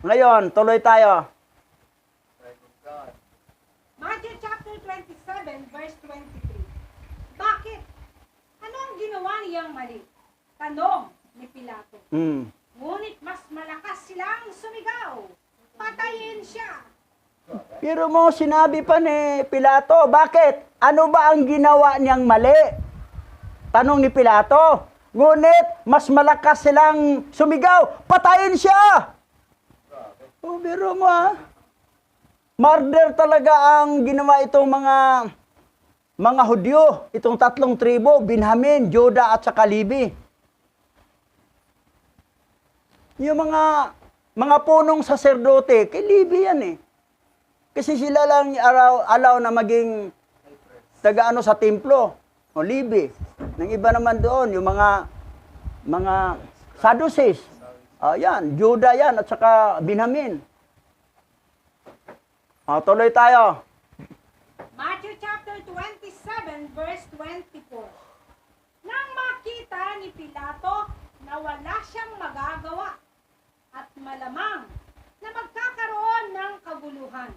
Ngayon, tuloy tayo. Matthew chapter 27, verse 23. Bakit? Ano ang ginawa niyang mali? Tanong ni Pilato. Ngunit mas malakas silang sumigaw. Patayin siya. Pero mo sinabi pa ni Pilato, bakit? Ano ba ang ginawa niyang mali? Tanong ni Pilato. Ngunit mas malakas silang sumigaw. Patayin siya! Oh, pero mo murder talaga ang ginawa itong mga Hudyo, itong 3 tribo, Benjamin, Judah at saka Levi. Yung mga punong saserdote, kay Levi yan eh. Kasi sila lang alaw na maging taga-ano sa templo, o Levi. Nang iba naman doon, yung mga Sadducees. Yan, Judah yan at saka Benjamin. Tuloy tayo. Matthew chapter 27, verse 24. Nang makita ni Pilato na wala siyang magagawa at malamang na magkakaroon ng kaguluhan,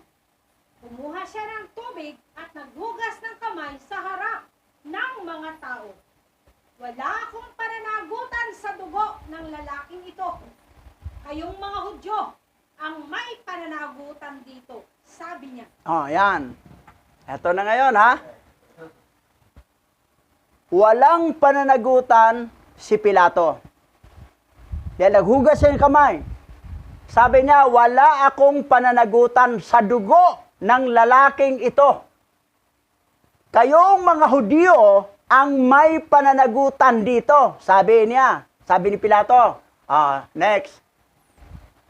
kumuha siya ng tubig at naghugas ng kamay sa harap ng mga tao. Wala akong pananagutan sa dugo ng lalaking ito. Kayong mga Hudyo ang may pananagutan dito, sabi niya. Yan. Eto na ngayon, ha? Walang pananagutan si Pilato. Dahil naghugas siya ng kamay. Sabi niya, wala akong pananagutan sa dugo ng lalaking ito. Kayong mga Hudyo ang may pananagutan dito, sabi niya. Sabi ni Pilato. Next.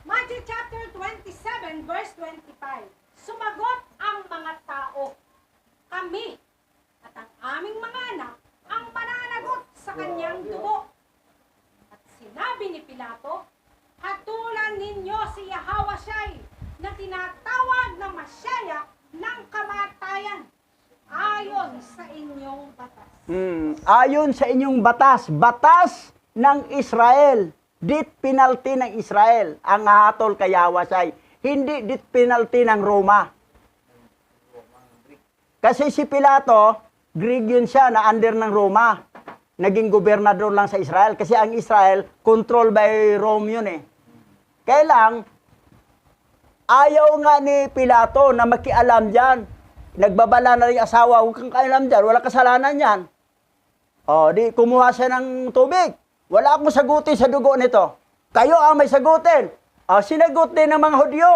Matthew chapter 27, verse 25. Sumagot ang mga tao, kami at ang aming mga anak ang mananagot sa kanyang dugo. At sinabi ni Pilato, hatulan ninyo si Yahawashai na tinatawag na Mashiach ng kamatayan ayon sa inyong batas. Ayon sa inyong batas, batas ng Israel, death penalty ng Israel ang hahatol kay Yahawashai. Hindi death penalty ng Roma. Kasi si Pilato, Greek yun siya na under ng Roma. Naging gobernador lang sa Israel. Kasi ang Israel, control by Rome yun eh. Kaya lang, ayaw nga ni Pilato na makialam dyan. Nagbabala na rin asawa, huwag kang kailam dyan, wala kasalanan yan. Di kumuha siya ng tubig. Wala akong sagutin sa dugo nito. Kayo ang may sagutin. Sinagot din ng mga Hudyo.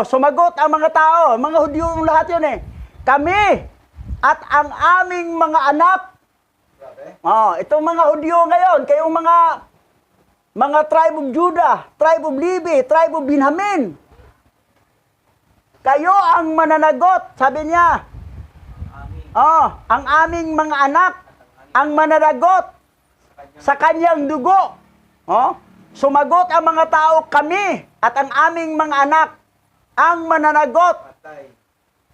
Sumagot ang mga tao. Mga Hudyo ang lahat yun eh. Kami at ang aming mga anak. Itong mga Hudyo ngayon, kayong mga tribe of Judah, tribe of Levi, tribe of Benjamin. Kayo ang mananagot, sabi niya. Ang aming mga anak ang mananagot sa kanyang dugo. Sumagot ang mga tao, kami at ang aming mga anak ang mananagot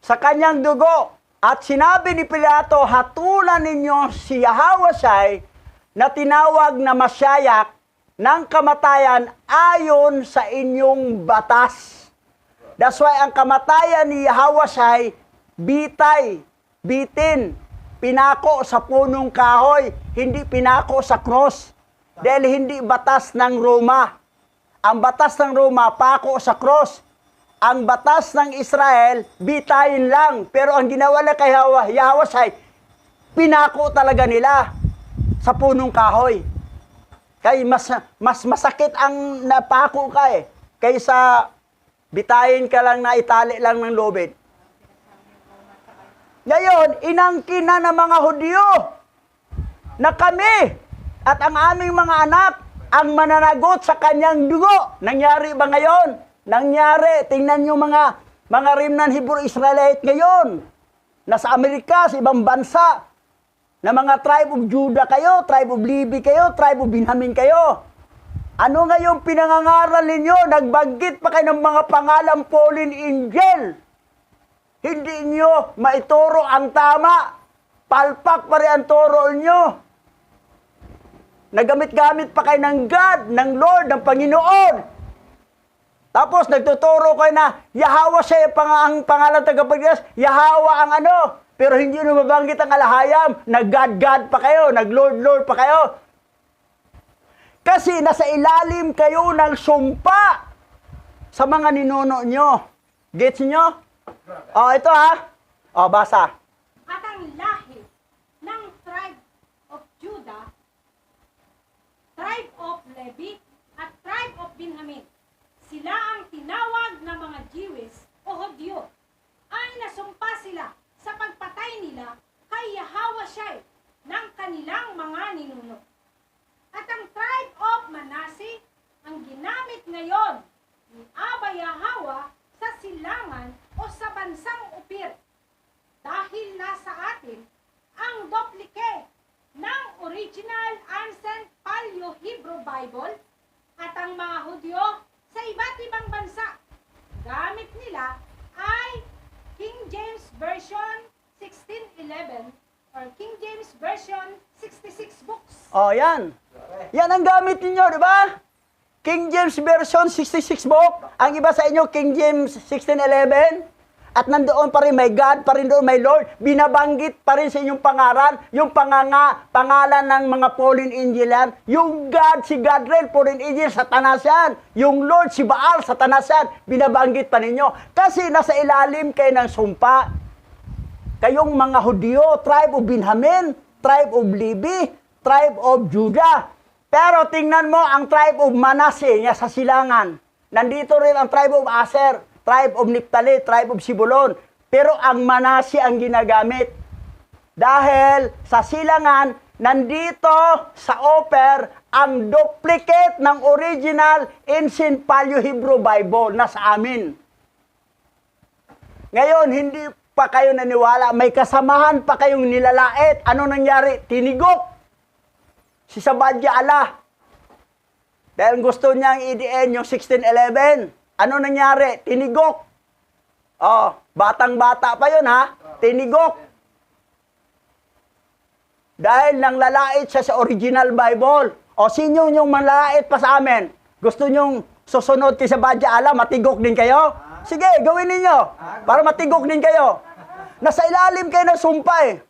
sa kanyang dugo. At sinabi ni Pilato, hatulan ninyo si Yahawashai na tinawag na Mashiach ng kamatayan ayon sa inyong batas. That's why ang kamatayan ni Yahawashai, bitin, pinako sa punong kahoy, hindi pinako sa cross. Dahil hindi batas ng Roma. Ang batas ng Roma, pako sa cross. Ang batas ng Israel, bitayin lang. Pero ang ginawa na kay Yahawashai, pinako talaga nila sa punong kahoy. Kaya mas masakit ang napako ka eh. Kaysa bitayin ka lang na itali lang ng lubid. Ngayon, inangkin na ng mga Hudyo na kami at ang aming mga anak ang mananagot sa kanyang dugo. Nangyari ba ngayon? Nangyari. Tingnan nyo mga mga remnant Hebrew Israelite ngayon, nasa Amerika, sa ibang bansa, na mga tribe of Judah kayo, tribe of Levi kayo, tribe of Benjamin kayo. Ano ngayon pinangangaral ninyo? Nagbanggit pa kayo ng mga pangalang fallen angel. Hindi nyo maituro ang tama. Palpak pa rin ang turo nyo. Nagamit-gamit pa kayo ng God, ng Lord, ng Panginoon. Tapos nagtuturo kayo na Yahweh siya ang pangalan tagapagligtas, Yahweh ang ano. Pero hindi nyo mabanggit ang alahayam. Nag-God-God pa kayo, nag-Lord-Lord pa kayo. Kasi nasa ilalim kayo ng sumpa sa mga ninuno nyo. Gets nyo? O, ito ha. O, basa. At ang lahi ng tribe of Judah, tribe of Levi, at tribe of Benjamin, sila ang tinawag na mga Jewish o Hudyo, ay nasumpa sila sa pagpatay nila kay Yahweh Shai ng kanilang mga ninuno. At ang tribe of Manasseh ang ginamit ngayon ni Abba Yahweh sa silangan o sa bansang Upir. Dahil nasa atin ang duplike ng original Ancient Paleo-Hebrew Bible at ang mga Hudyo sa iba't ibang bansa. Gamit nila ay King James Version 1611 or King James Version 66 books. O, yan. Yan ang gamit ninyo, di ba? King James Version 66 book. Ang iba sa inyo, King James 1611. At nandoon pa rin may God, pa rin doon may Lord. Binabanggit pa rin sa inyong pangalan, yung pangalan ng mga fallen angel yan. Yung God, si Gadriel, fallen angel, Satanas yan. Yung Lord, si Baal, Satanas yan. Binabanggit pa ninyo. Kasi nasa ilalim kayo ng sumpa. Kayong mga Hudyo, tribe of Benjamin, tribe of Levi, tribe of Judah. Pero tingnan mo ang tribe of Manasseh niya sa silangan. Nandito rin ang tribe of Aser, tribe of Naphtali, tribe of Sibulon. Pero ang Manasseh ang ginagamit. Dahil sa silangan, nandito sa Oper, ang duplicate ng original Ancient Paleo-Hebrew Bible na sa amin. Ngayon, hindi pa kayo naniwala, may kasamahan pa kayong nilalait. Ano nangyari? Tinigok. Si Sabadya Allah. Dahil gusto niyang i-DN yung 1611. Ano nangyari? Tinigok. Oh, batang-bata pa yun ha. Tinigok. Dahil nang lalait siya sa original Bible. O sino yung manlalait pa sa amin? Gusto nyong susunod kay Sabadya Allah, matigok din kayo? Sige, gawin ninyo. Para matigok din kayo. Nasa ilalim kayo ng sumpa eh.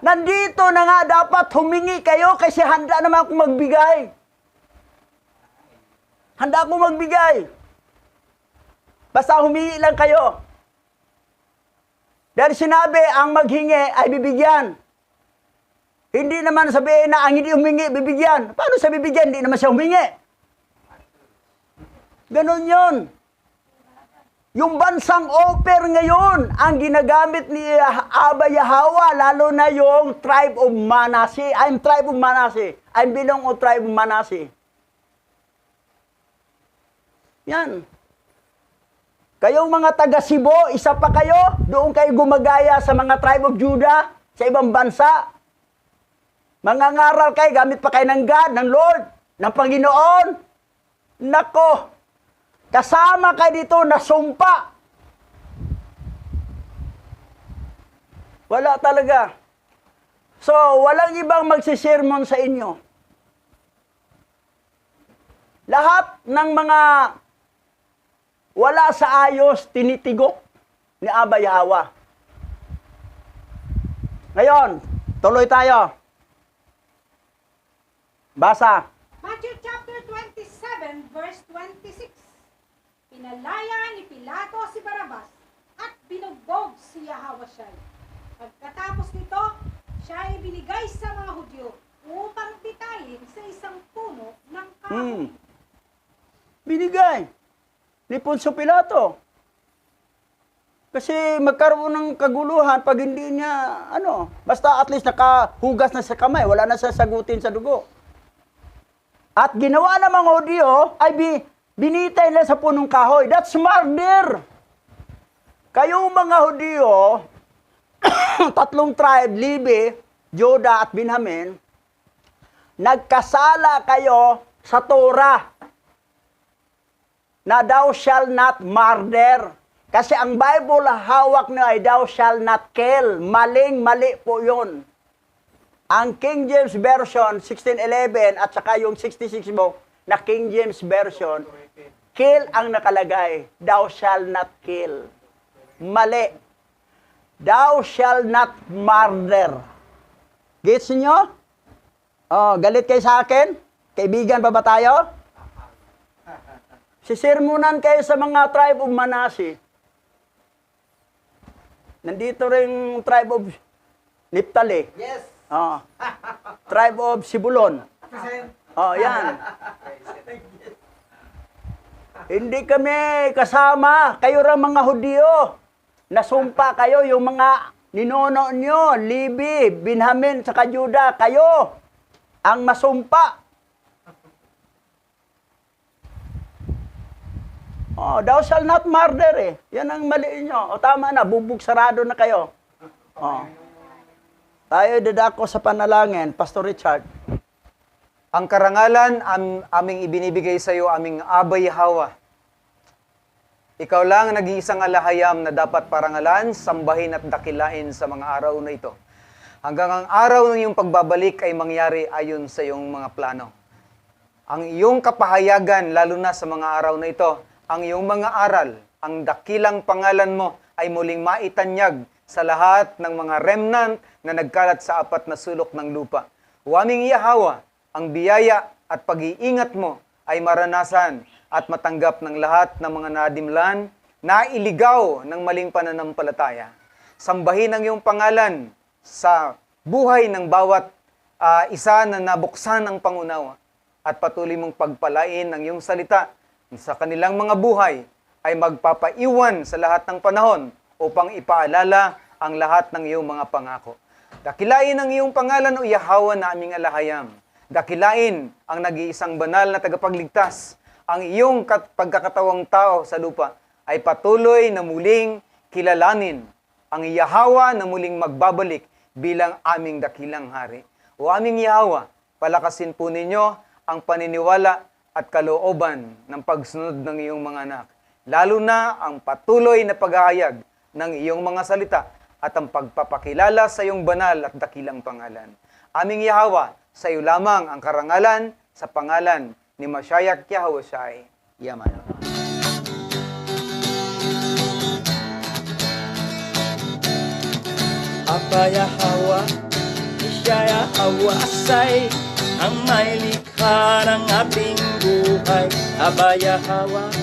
Nandito na nga dapat humingi kayo kasi handa naman akong magbigay. Handa akong magbigay. Basta humingi lang kayo. Dahil sinabi, ang maghingi ay bibigyan. Hindi naman sabihin na ang hindi humingi, bibigyan. Paano sa bibigyan? Hindi naman siya humingi. Ganon yun. Yung bansang Oper ngayon, ang ginagamit ni Abba Yahweh, lalo na yung tribe of Manasseh. I'm tribe of Manasseh. I belong to tribe of Manasseh. Yan. Kayong mga taga Cebu, isa pa kayo, doon kayo gumagaya sa mga tribe of Judah, sa ibang bansa. Mangangaral kayo, gamit pa kayo ng God, ng Lord, ng Panginoon. Nako, kasama kayo dito na sumpa. Wala talaga. So, walang ibang magsisermon sa inyo. Lahat ng mga wala sa ayos, tinitigok ni Abba Yahweh. Ngayon, tuloy tayo. Basa. Matthew chapter 27, verse 26. Pinalaya ni Pilato si Barabas at binugbog si Yahweh Shai. Pagkatapos nito, siya ay binigay sa mga Hudyo upang pitayin sa isang puno ng kahoy. Binigay ni Poncio Pilato. Kasi magkaroon ng kaguluhan pag hindi niya, basta at least nakahugas na sa kamay, wala na sasagutin sa dugo. At ginawa ng mga Hudyo ay binitay nila sa punong kahoy. That's murder. Kayong mga Hudyo, tatlong tribe, Levi, Judah at Benjamin, nagkasala kayo sa Torah na thou shall not murder. Kasi ang Bible hawak nyo ay thou shall not kill. Maling-mali po yun. Ang King James Version, 1611, at saka yung 66 book na King James Version, kill ang nakalagay. Thou shall not kill. Mali. Thou shall not murder. Gets nyo? Oh, galit kayo sa akin? Kaibigan pa ba tayo? Sisirmunan kayo sa mga tribe of Manasseh. Nandito rin tribe of Naphtali. Yes. Oh. Tribe of Sibulon. Oh, yan. Hindi kami kasama. Kayo rin mga Hudyo. Nasumpa kayo, yung mga ninono nyo, Levi, Benjamin, saka Judah, kayo ang masumpa. Oh, thou shall not murder eh. Yan ang mali nyo. O tama na, bubog sarado na kayo. Oh. Tayo dadako sa panalangin, Pastor Richard. Ang karangalan aming ibinibigay sa iyo, aming Aba Yahweh. Ikaw lang ang nag-iisang alahayam na dapat parangalan, sambahin at dakilain sa mga araw na ito. Hanggang ang araw ng iyong pagbabalik ay mangyari ayon sa iyong mga plano. Ang iyong kapahayagan, lalo na sa mga araw na ito, ang iyong mga aral, ang dakilang pangalan mo ay muling maitanyag sa lahat ng mga remnant na nagkalat sa apat na sulok ng lupa. O aming Yahweh, ang biyaya at pag-iingat mo ay maranasan at matanggap ng lahat ng mga nadimlan na iligaw ng maling pananampalataya. Sambahin ang iyong pangalan sa buhay ng bawat isa na nabuksan ang pangunawa at patuloy mong pagpalain ang iyong salita sa kanilang mga buhay ay magpapaiwan sa lahat ng panahon upang ipaalala ang lahat ng iyong mga pangako. Dakilain ang iyong pangalan o Yahweh na aming alahayam. Dakilain ang nag-iisang banal na tagapagligtas. Ang iyong pagkakatawang tao sa lupa ay patuloy na muling kilalanin ang Yahweh na muling magbabalik bilang aming dakilang hari. O aming Yahweh, palakasin po ninyo ang paniniwala at kalooban ng pagsunod ng iyong mga anak. Lalo na ang patuloy na paghahayag ng iyong mga salita at ang pagpapakilala sa iyong banal at dakilang pangalan. Aming Yahweh, sa iyo lamang ang karangalan sa pangalan ni Mashiach Yahushai. Yaman. Aba Yahweh, siya Yahweh ang may likha ng ating buhay. Aba Yahweh,